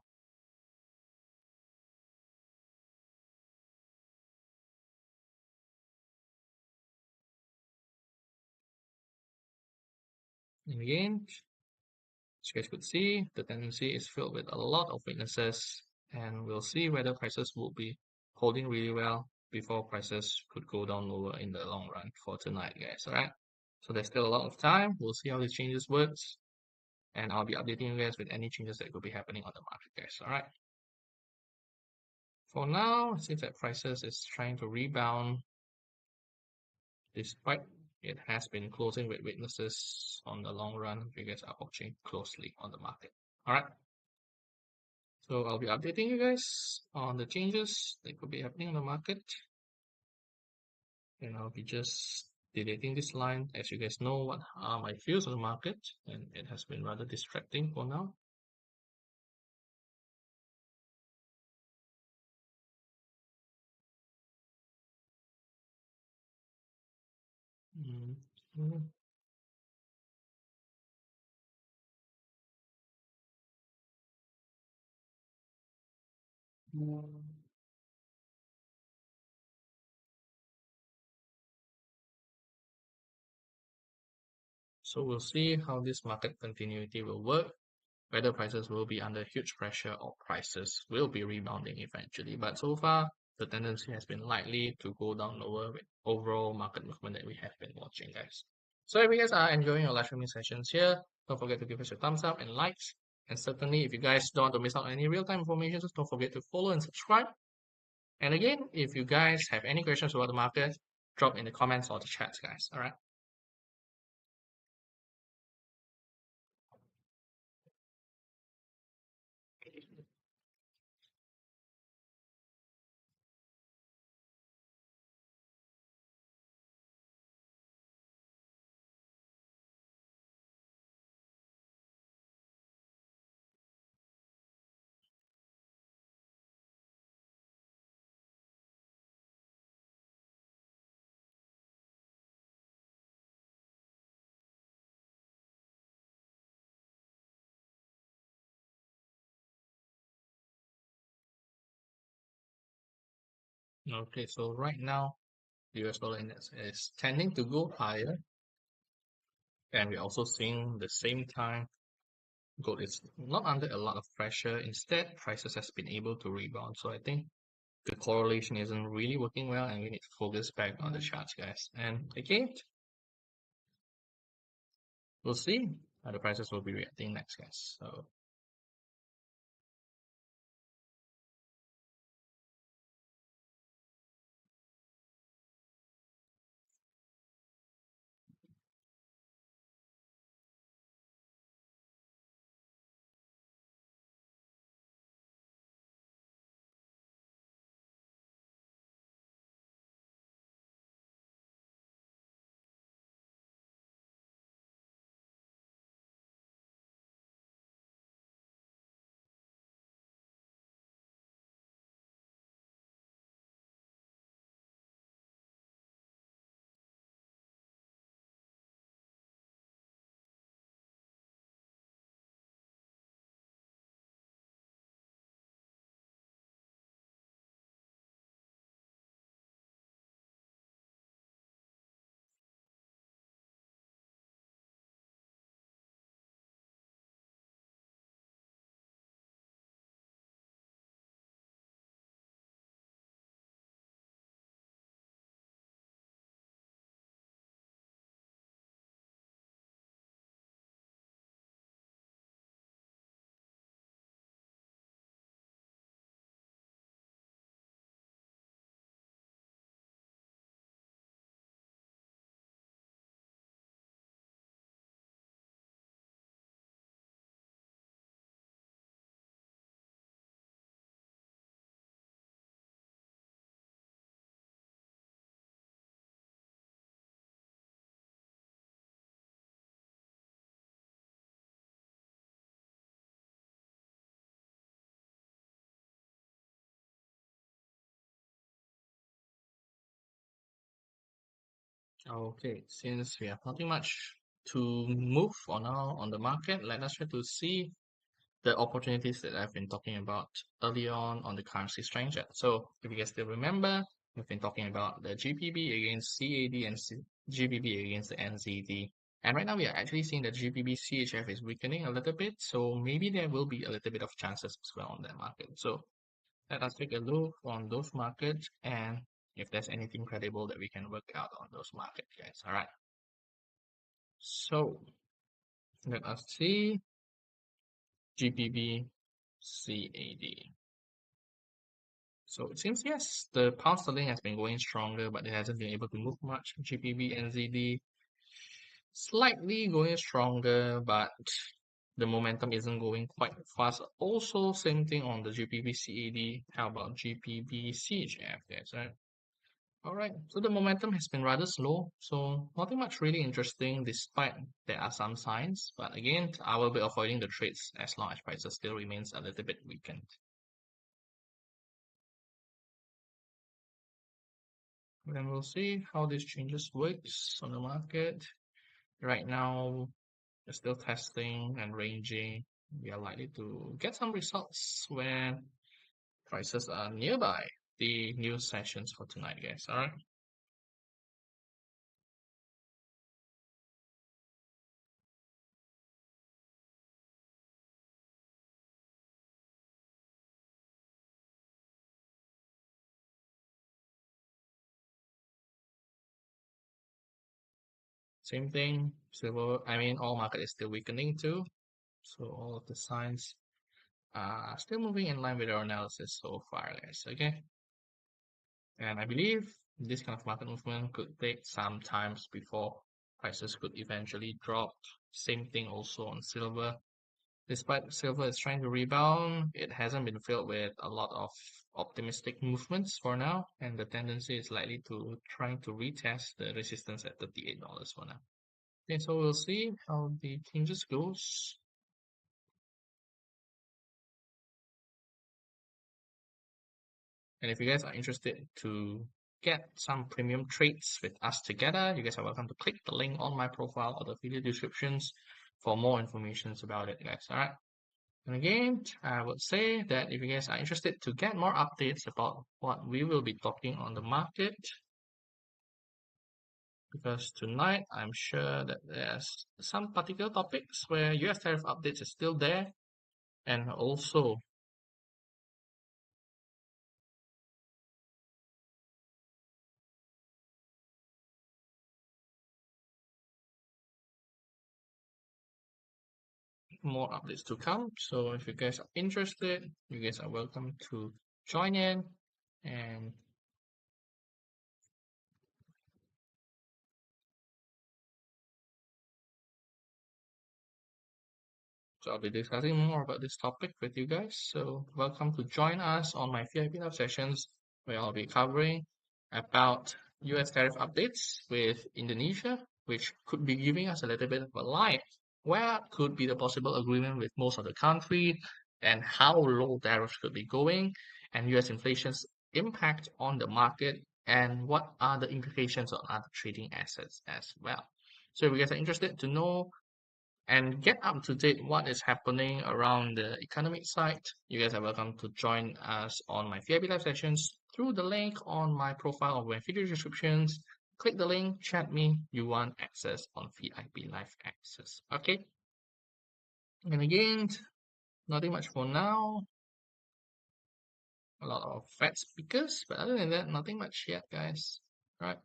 And again, as you guys could see, the tendency is filled with a lot of weaknesses, and we'll see whether prices will be holding really well before prices could go down lower in the long run for tonight, guys. All right. So there's still a lot of time. We'll see how these changes works, and I'll be updating you guys with any changes that could be happening on the market, guys. All right. For now, it seems that prices is trying to rebound despite it has been closing with weaknesses on the long run if you guys are watching closely on the market. All right. So I'll be updating you guys on the changes that could be happening on the market. And I'll be just deleting this line. As you guys know what are my views on the market, and it has been rather distracting for now. Mhm. So we'll see how this market continuity will work, whether prices will be under huge pressure or prices will be rebounding eventually. But so far, the tendency has been likely to go down lower with overall market movement that we have been watching, guys. So if you guys are enjoying our live streaming sessions here, don't forget to give us your thumbs up and likes. And certainly, if you guys don't want to miss out on any real-time information, just don't forget to follow and subscribe. And again, if you guys have any questions about the market, drop in the comments or the chats, guys. All right. Okay, so right now, the US dollar index is tending to go higher, and we're also seeing the same time gold is not under a lot of pressure. Instead, prices has been able to rebound. So I think the correlation isn't really working well, and we need to focus back on the charts, guys. And again, we'll see how the prices will be reacting next, guys. So okay, since we have nothing much to move on now on the market, let us try to see the opportunities that I've been talking about earlier on the currency strength chart. So if you guys still remember, we've been talking about the GBP against CAD and GBP against the NZD. And right now we are actually seeing the GBP CHF is weakening a little bit. So maybe there will be a little bit of chances as well on that market. So let us take a look on those markets and if there's anything credible that we can work out on those markets, guys. All right. So let us see GBP CAD. So it seems, yes, the pound sterling has been going stronger, but it hasn't been able to move much. GBP, NZD, slightly going stronger, but the momentum isn't going quite fast. Also, same thing on the GBP CAD. How about GBP CHF? That's right. All right. So the momentum has been rather slow. So nothing much really interesting, despite there are some signs. But again, I will be avoiding the trades as long as prices still remains a little bit weakened. Then we'll see how these changes works on the market. Right now, we're still testing and ranging. We are likely to get some results when prices are nearby the new sessions for tonight, guys. All right. Same thing. Silver, I mean, all market is still weakening too. So all of the signs are still moving in line with our analysis so far, guys. Okay. And I believe this kind of market movement could take some times before prices could eventually drop. Same thing also on silver. Despite silver is trying to rebound, it hasn't been filled with a lot of optimistic movements for now, and the tendency is likely to trying to retest the resistance at $38 for now. Okay, so we'll see how the changes goes. And if you guys are interested to get some premium trades with us together, you guys are welcome to click the link on my profile or the video descriptions for more information about it, guys. All right. And again, I would say that if you guys are interested to get more updates about what we will be talking on the market, because tonight I'm sure that there's some particular topics where US tariff updates is still there, and also more updates to come. So if you guys are interested, you guys are welcome to join in. And so I'll be discussing more about this topic with you guys. So welcome to join us on my VIP Live sessions where I'll be covering about US tariff updates with Indonesia, which could be giving us a little bit of a light. Where could be the possible agreement with most of the country and how low tariffs could be going and US inflation's impact on the market and what are the implications on other trading assets as well. So if you guys are interested to know and get up to date what is happening around the economic side, you guys are welcome to join us on my VIP live sessions through the link on my profile or my video descriptions. Click the link, chat me, you want access on VIP live access. Okay. And again, nothing much for now. A lot of Fed speakers, but other than that, nothing much yet, guys. Right.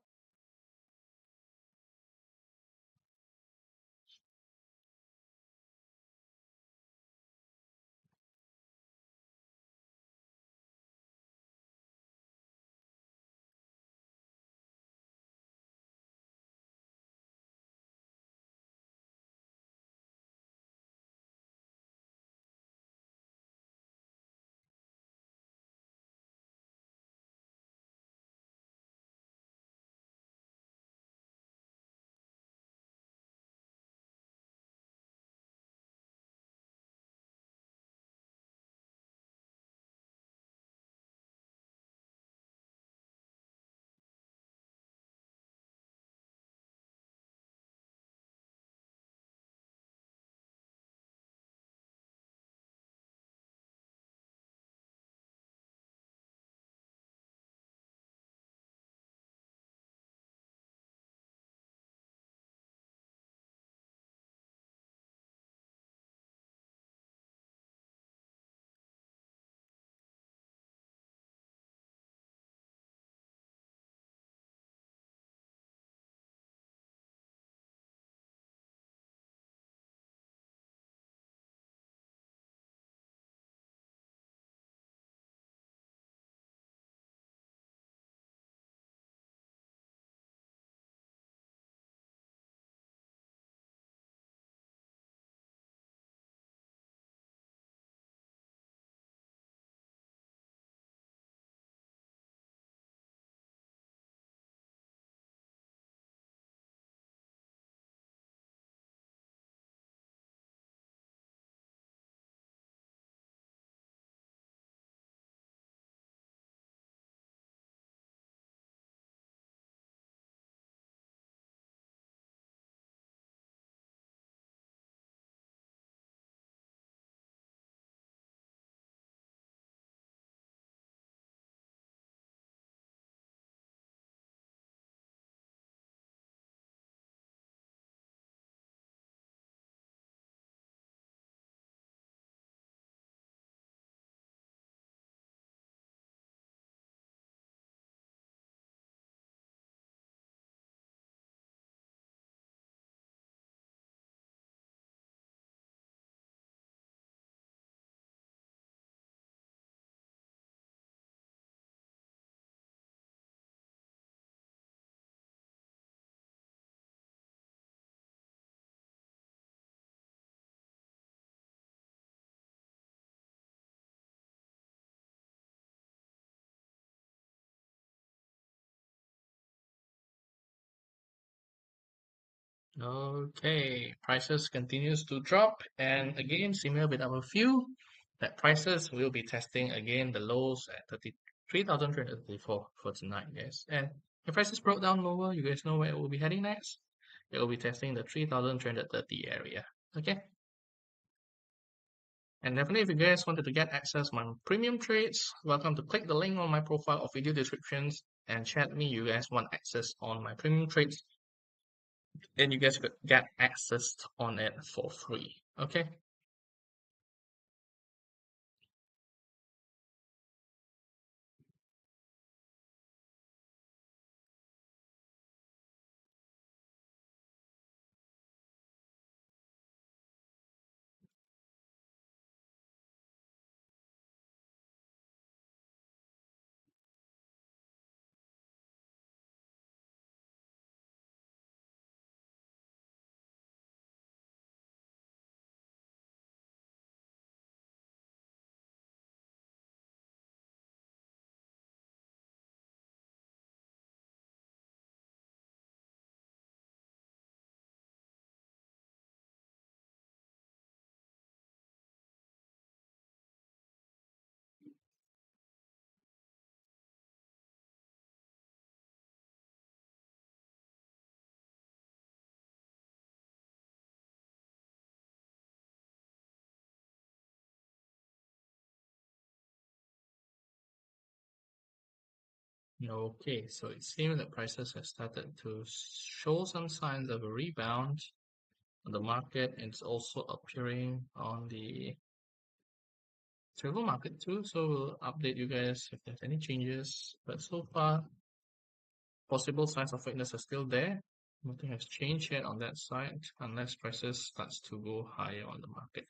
Okay, prices continues to drop, and again, similar with our view, that prices will be testing again the lows at 33,334 for tonight, guys. And if prices broke down lower, you guys know where it will be heading next. It will be testing the 3,330 area. Okay, and definitely, if you guys wanted to get access to my premium trades, welcome to click the link on my profile or video descriptions and chat me. You guys want access on my premium trades, and you guys could get access on it for free. Okay. Okay, so it seems that prices have started to show some signs of a rebound on the market. It's also appearing on the silver market too. So we'll update you guys if there's any changes. But so far, possible signs of weakness are still there. Nothing has changed yet on that side unless prices starts to go higher on the market.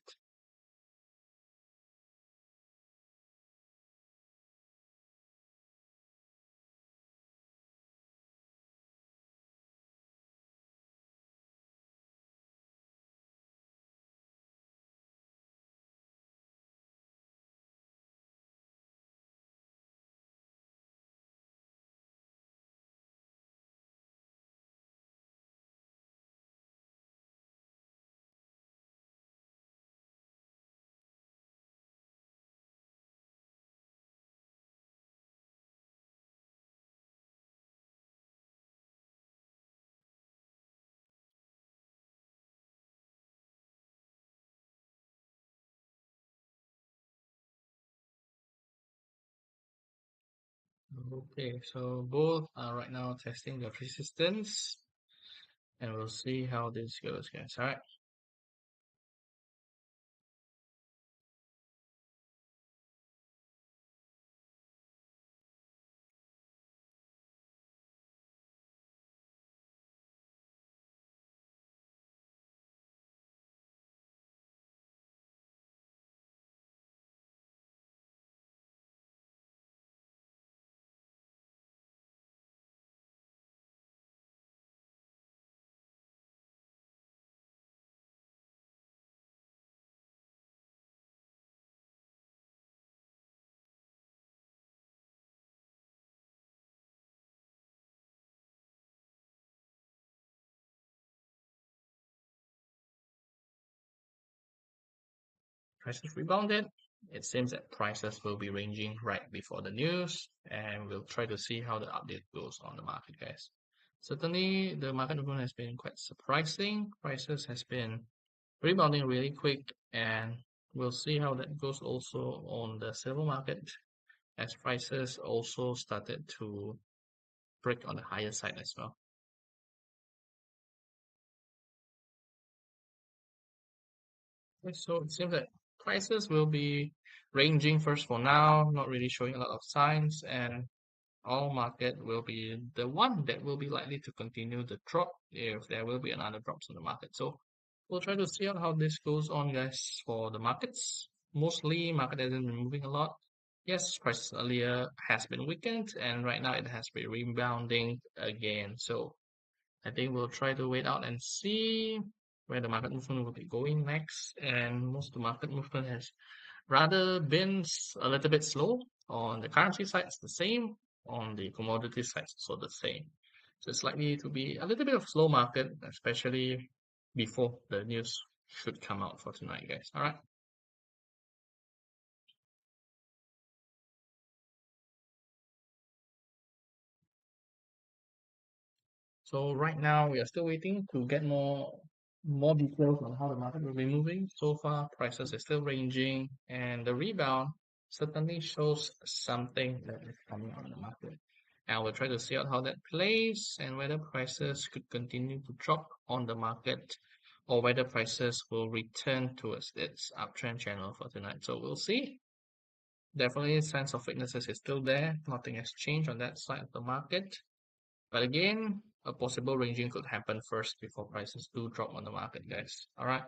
Okay, so both are right now testing the resistance, and we'll see how this goes, guys. All right. Prices rebounded. It seems that prices will be ranging right before the news, and we'll try to see how the update goes on the market, guys. Certainly, the market movement has been quite surprising. Prices has been rebounding really quick, and we'll see how that goes also on the silver market as prices also started to break on the higher side as well. Okay, so it seems that prices will be ranging first for now, not really showing a lot of signs, and all market will be the one that will be likely to continue the drop if there will be another drops in the market. So we'll try to see out how this goes on, guys, for the markets. Mostly market hasn't been moving a lot. Yes, prices earlier has been weakened, and right now it has been rebounding again. So I think we'll try to wait out and see where the market movement will be going next. And most of the market movement has rather been a little bit slow. On the currency side, it's the same. On the commodity side, it's also the same. So it's likely to be a little bit of slow market, especially before the news should come out for tonight, guys. All right. So right now we are still waiting to get more details on how the market will be moving. So far, prices are still ranging, and the rebound certainly shows something that is coming on the market. And we'll try to see out how that plays and whether prices could continue to drop on the market or whether prices will return towards its uptrend channel for tonight. So we'll see. Definitely, sense of weaknesses is still there. Nothing has changed on that side of the market. But again, a possible ranging could happen first before prices do drop on the market, guys. All right.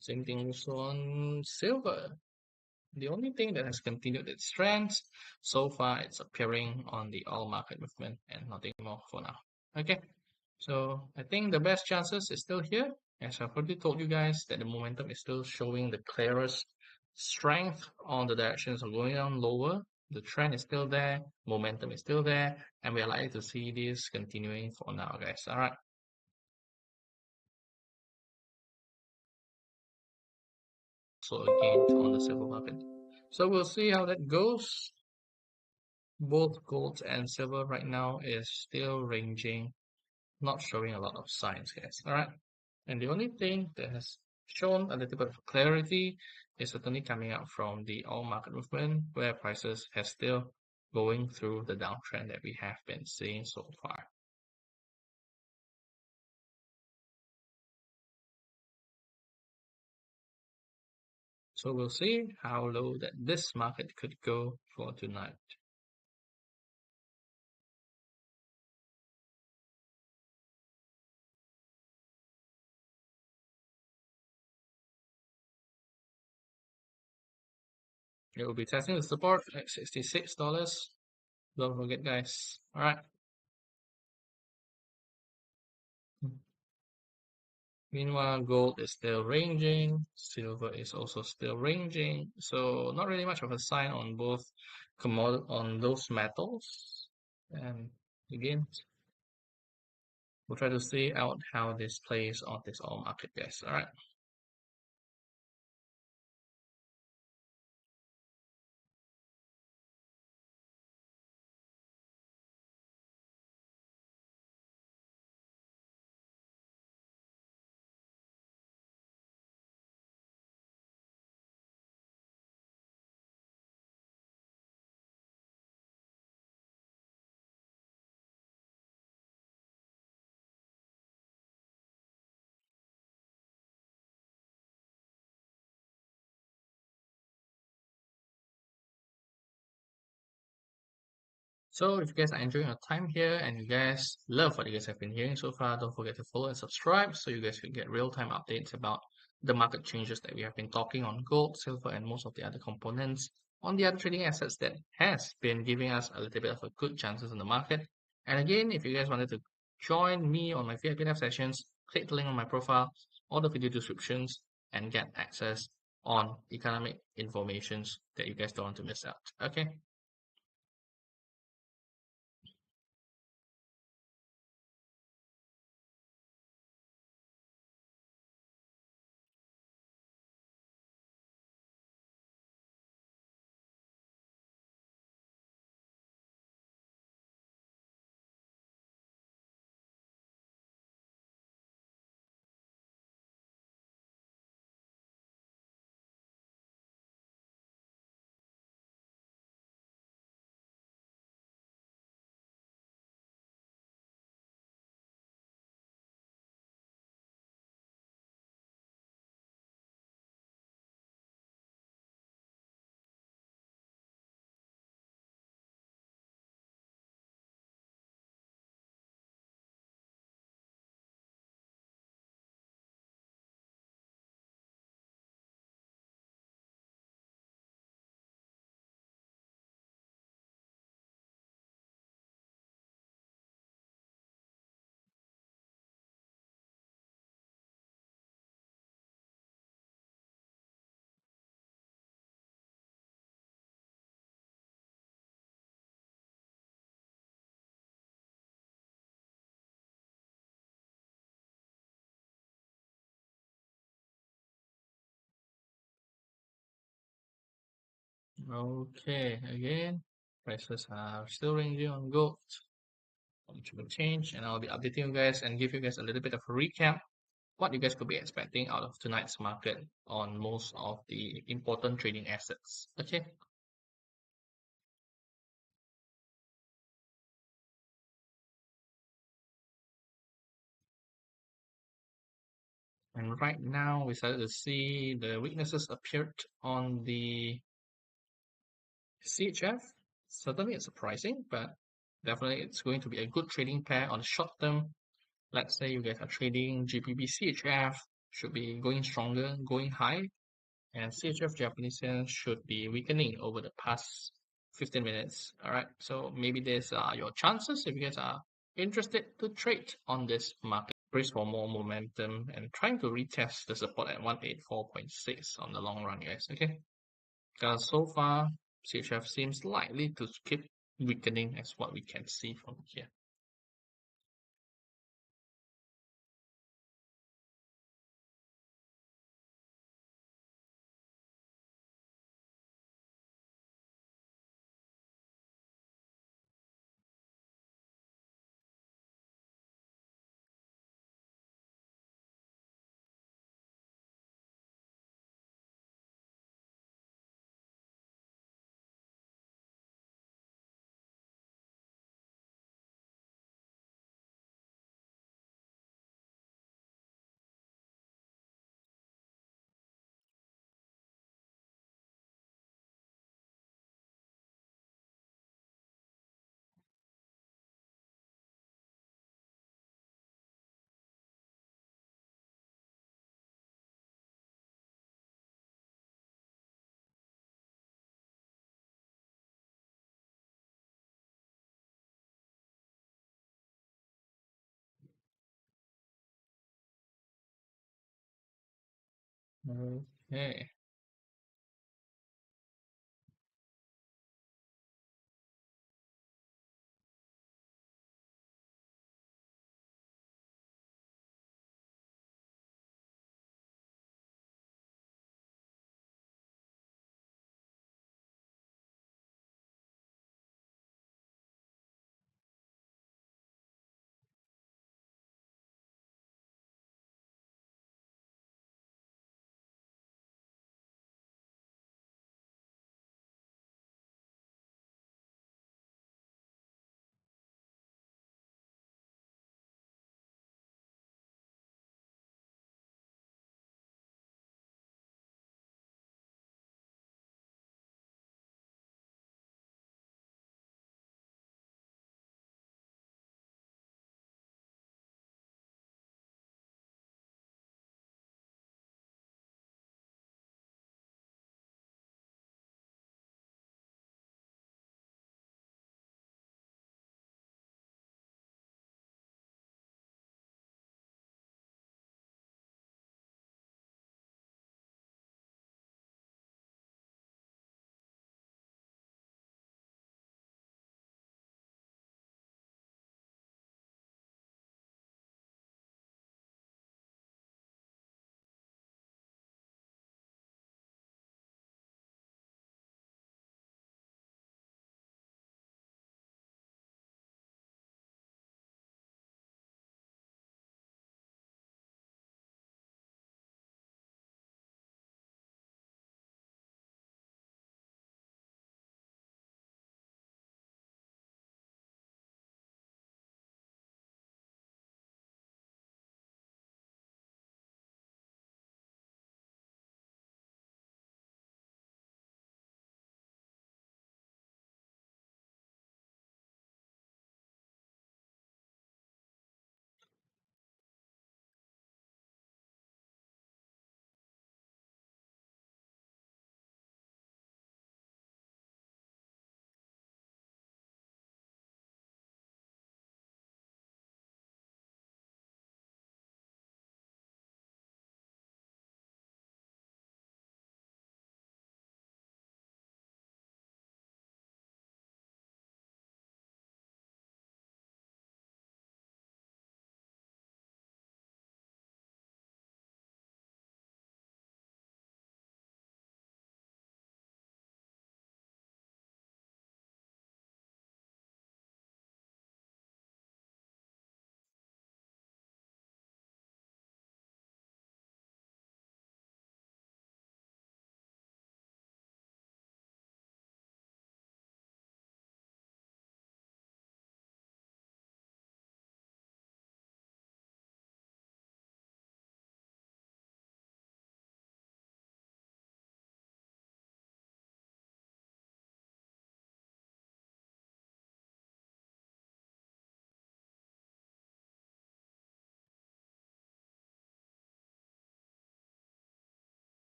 Same thing also on silver. The only thing that has continued its strength so far, it's appearing on the all market movement and nothing more for now. Okay. So I think the best chances is still here. As I've already told you guys that the momentum is still showing the clearest strength on the directions of going down lower. The trend is still there, momentum is still there, and we are likely to see this continuing for now, guys. All right. So again, on the silver market. So we'll see how that goes. Both gold and silver right now is still ranging, not showing a lot of signs, guys. All right. And the only thing that has shown a little bit of clarity is certainly coming out from the all market movement, where prices have still going through the downtrend that we have been seeing so far. So we'll see how low that this market could go for tonight. It will be testing the support at $66. Don't forget, guys. All right. Meanwhile, gold is still ranging, silver is also still ranging, so not really much of a sign on both on those metals. And again, we'll try to see out how this plays on this all market, guys. All right. So if you guys are enjoying your time here and you guys love what you guys have been hearing so far, don't forget to follow and subscribe so you guys can get real-time updates about the market changes that we have been talking on gold, silver, and most of the other components on the other trading assets that has been giving us a little bit of a good chances in the market. And again, if you guys wanted to join me on my VIP live sessions, click the link on my profile or the video descriptions and get access on economic informations that you guys don't want to miss out. Okay. Okay, again, prices are still ranging on gold. Which will change, and I'll be updating you guys and give you guys a little bit of a recap what you guys could be expecting out of tonight's market on most of the important trading assets. Okay, and right now we started to see the weaknesses appeared on the CHF. Certainly it's surprising, but definitely it's going to be a good trading pair on the short term. Let's say you guys are trading GBP CHF, should be going stronger, going high, and CHF Japanese yen should be weakening over the past 15 minutes. All right, so maybe there's your chances if you guys are interested to trade on this market. Brace for more momentum and trying to retest the support at 184.6 on the long run, guys. Okay, because so far CHF seems likely to keep weakening as what we can see from here. Okay.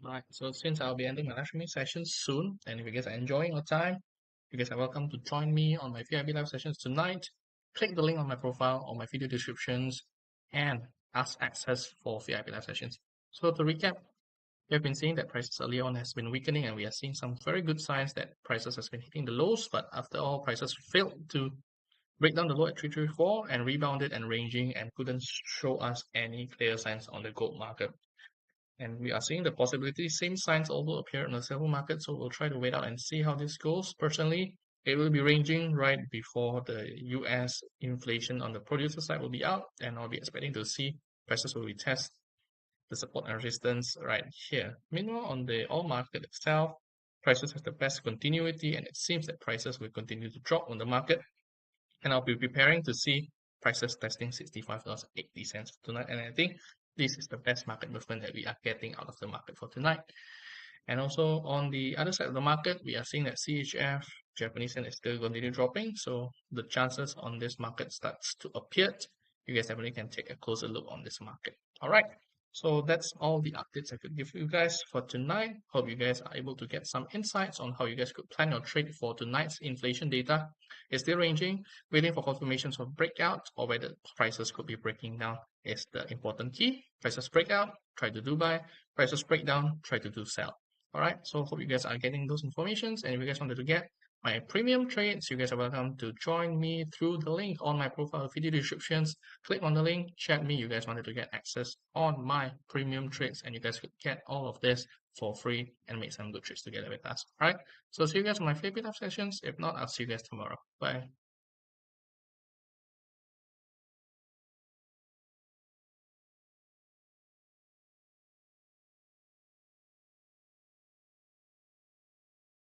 Alright, so since I'll be ending my live streaming session soon, and if you guys are enjoying your time, you guys are welcome to join me on my VIP live sessions tonight. Click the link on my profile or my video descriptions and ask access for VIP live sessions. So to recap, we have been seeing that prices earlier on has been weakening, and we are seeing some very good signs that prices has been hitting the lows, but after all, prices failed to break down the low at 334 and rebounded and ranging and couldn't show us any clear signs on the gold market. And we are seeing the possibility, same signs also appear in the silver market, so we'll try to wait out and see how this goes. Personally, it will be ranging right before the US inflation on the producer side will be out, and I'll be expecting to see prices will retest the support and resistance right here. Meanwhile, on the oil market itself, prices have the best continuity, and it seems that prices will continue to drop on the market. And I'll be preparing to see prices testing $65.80 tonight. And I think this is the best market movement that we are getting out of the market for tonight. And also on the other side of the market, we are seeing that CHF, Japanese yen, is still continue dropping. So the chances on this market starts to appear. You guys definitely can take a closer look on this market. All right. So that's all the updates I could give you guys for tonight. Hope you guys are able to get some insights on how you guys could plan your trade for tonight's inflation data. It's still ranging, waiting for confirmations of breakout or whether prices could be breaking down is the important key. Prices break out, try to do buy. Prices break down, try to do sell. All right, so hope you guys are getting those informations. And if you guys wanted to get my premium trades, you guys are welcome to join me through the link on my profile video descriptions. Click on the link, chat me. You guys wanted to get access on my premium trades, and you guys could get all of this for free and make some good trades together with us. All right, so see you guys on my favorite live sessions. If not, I'll see you guys tomorrow. Bye.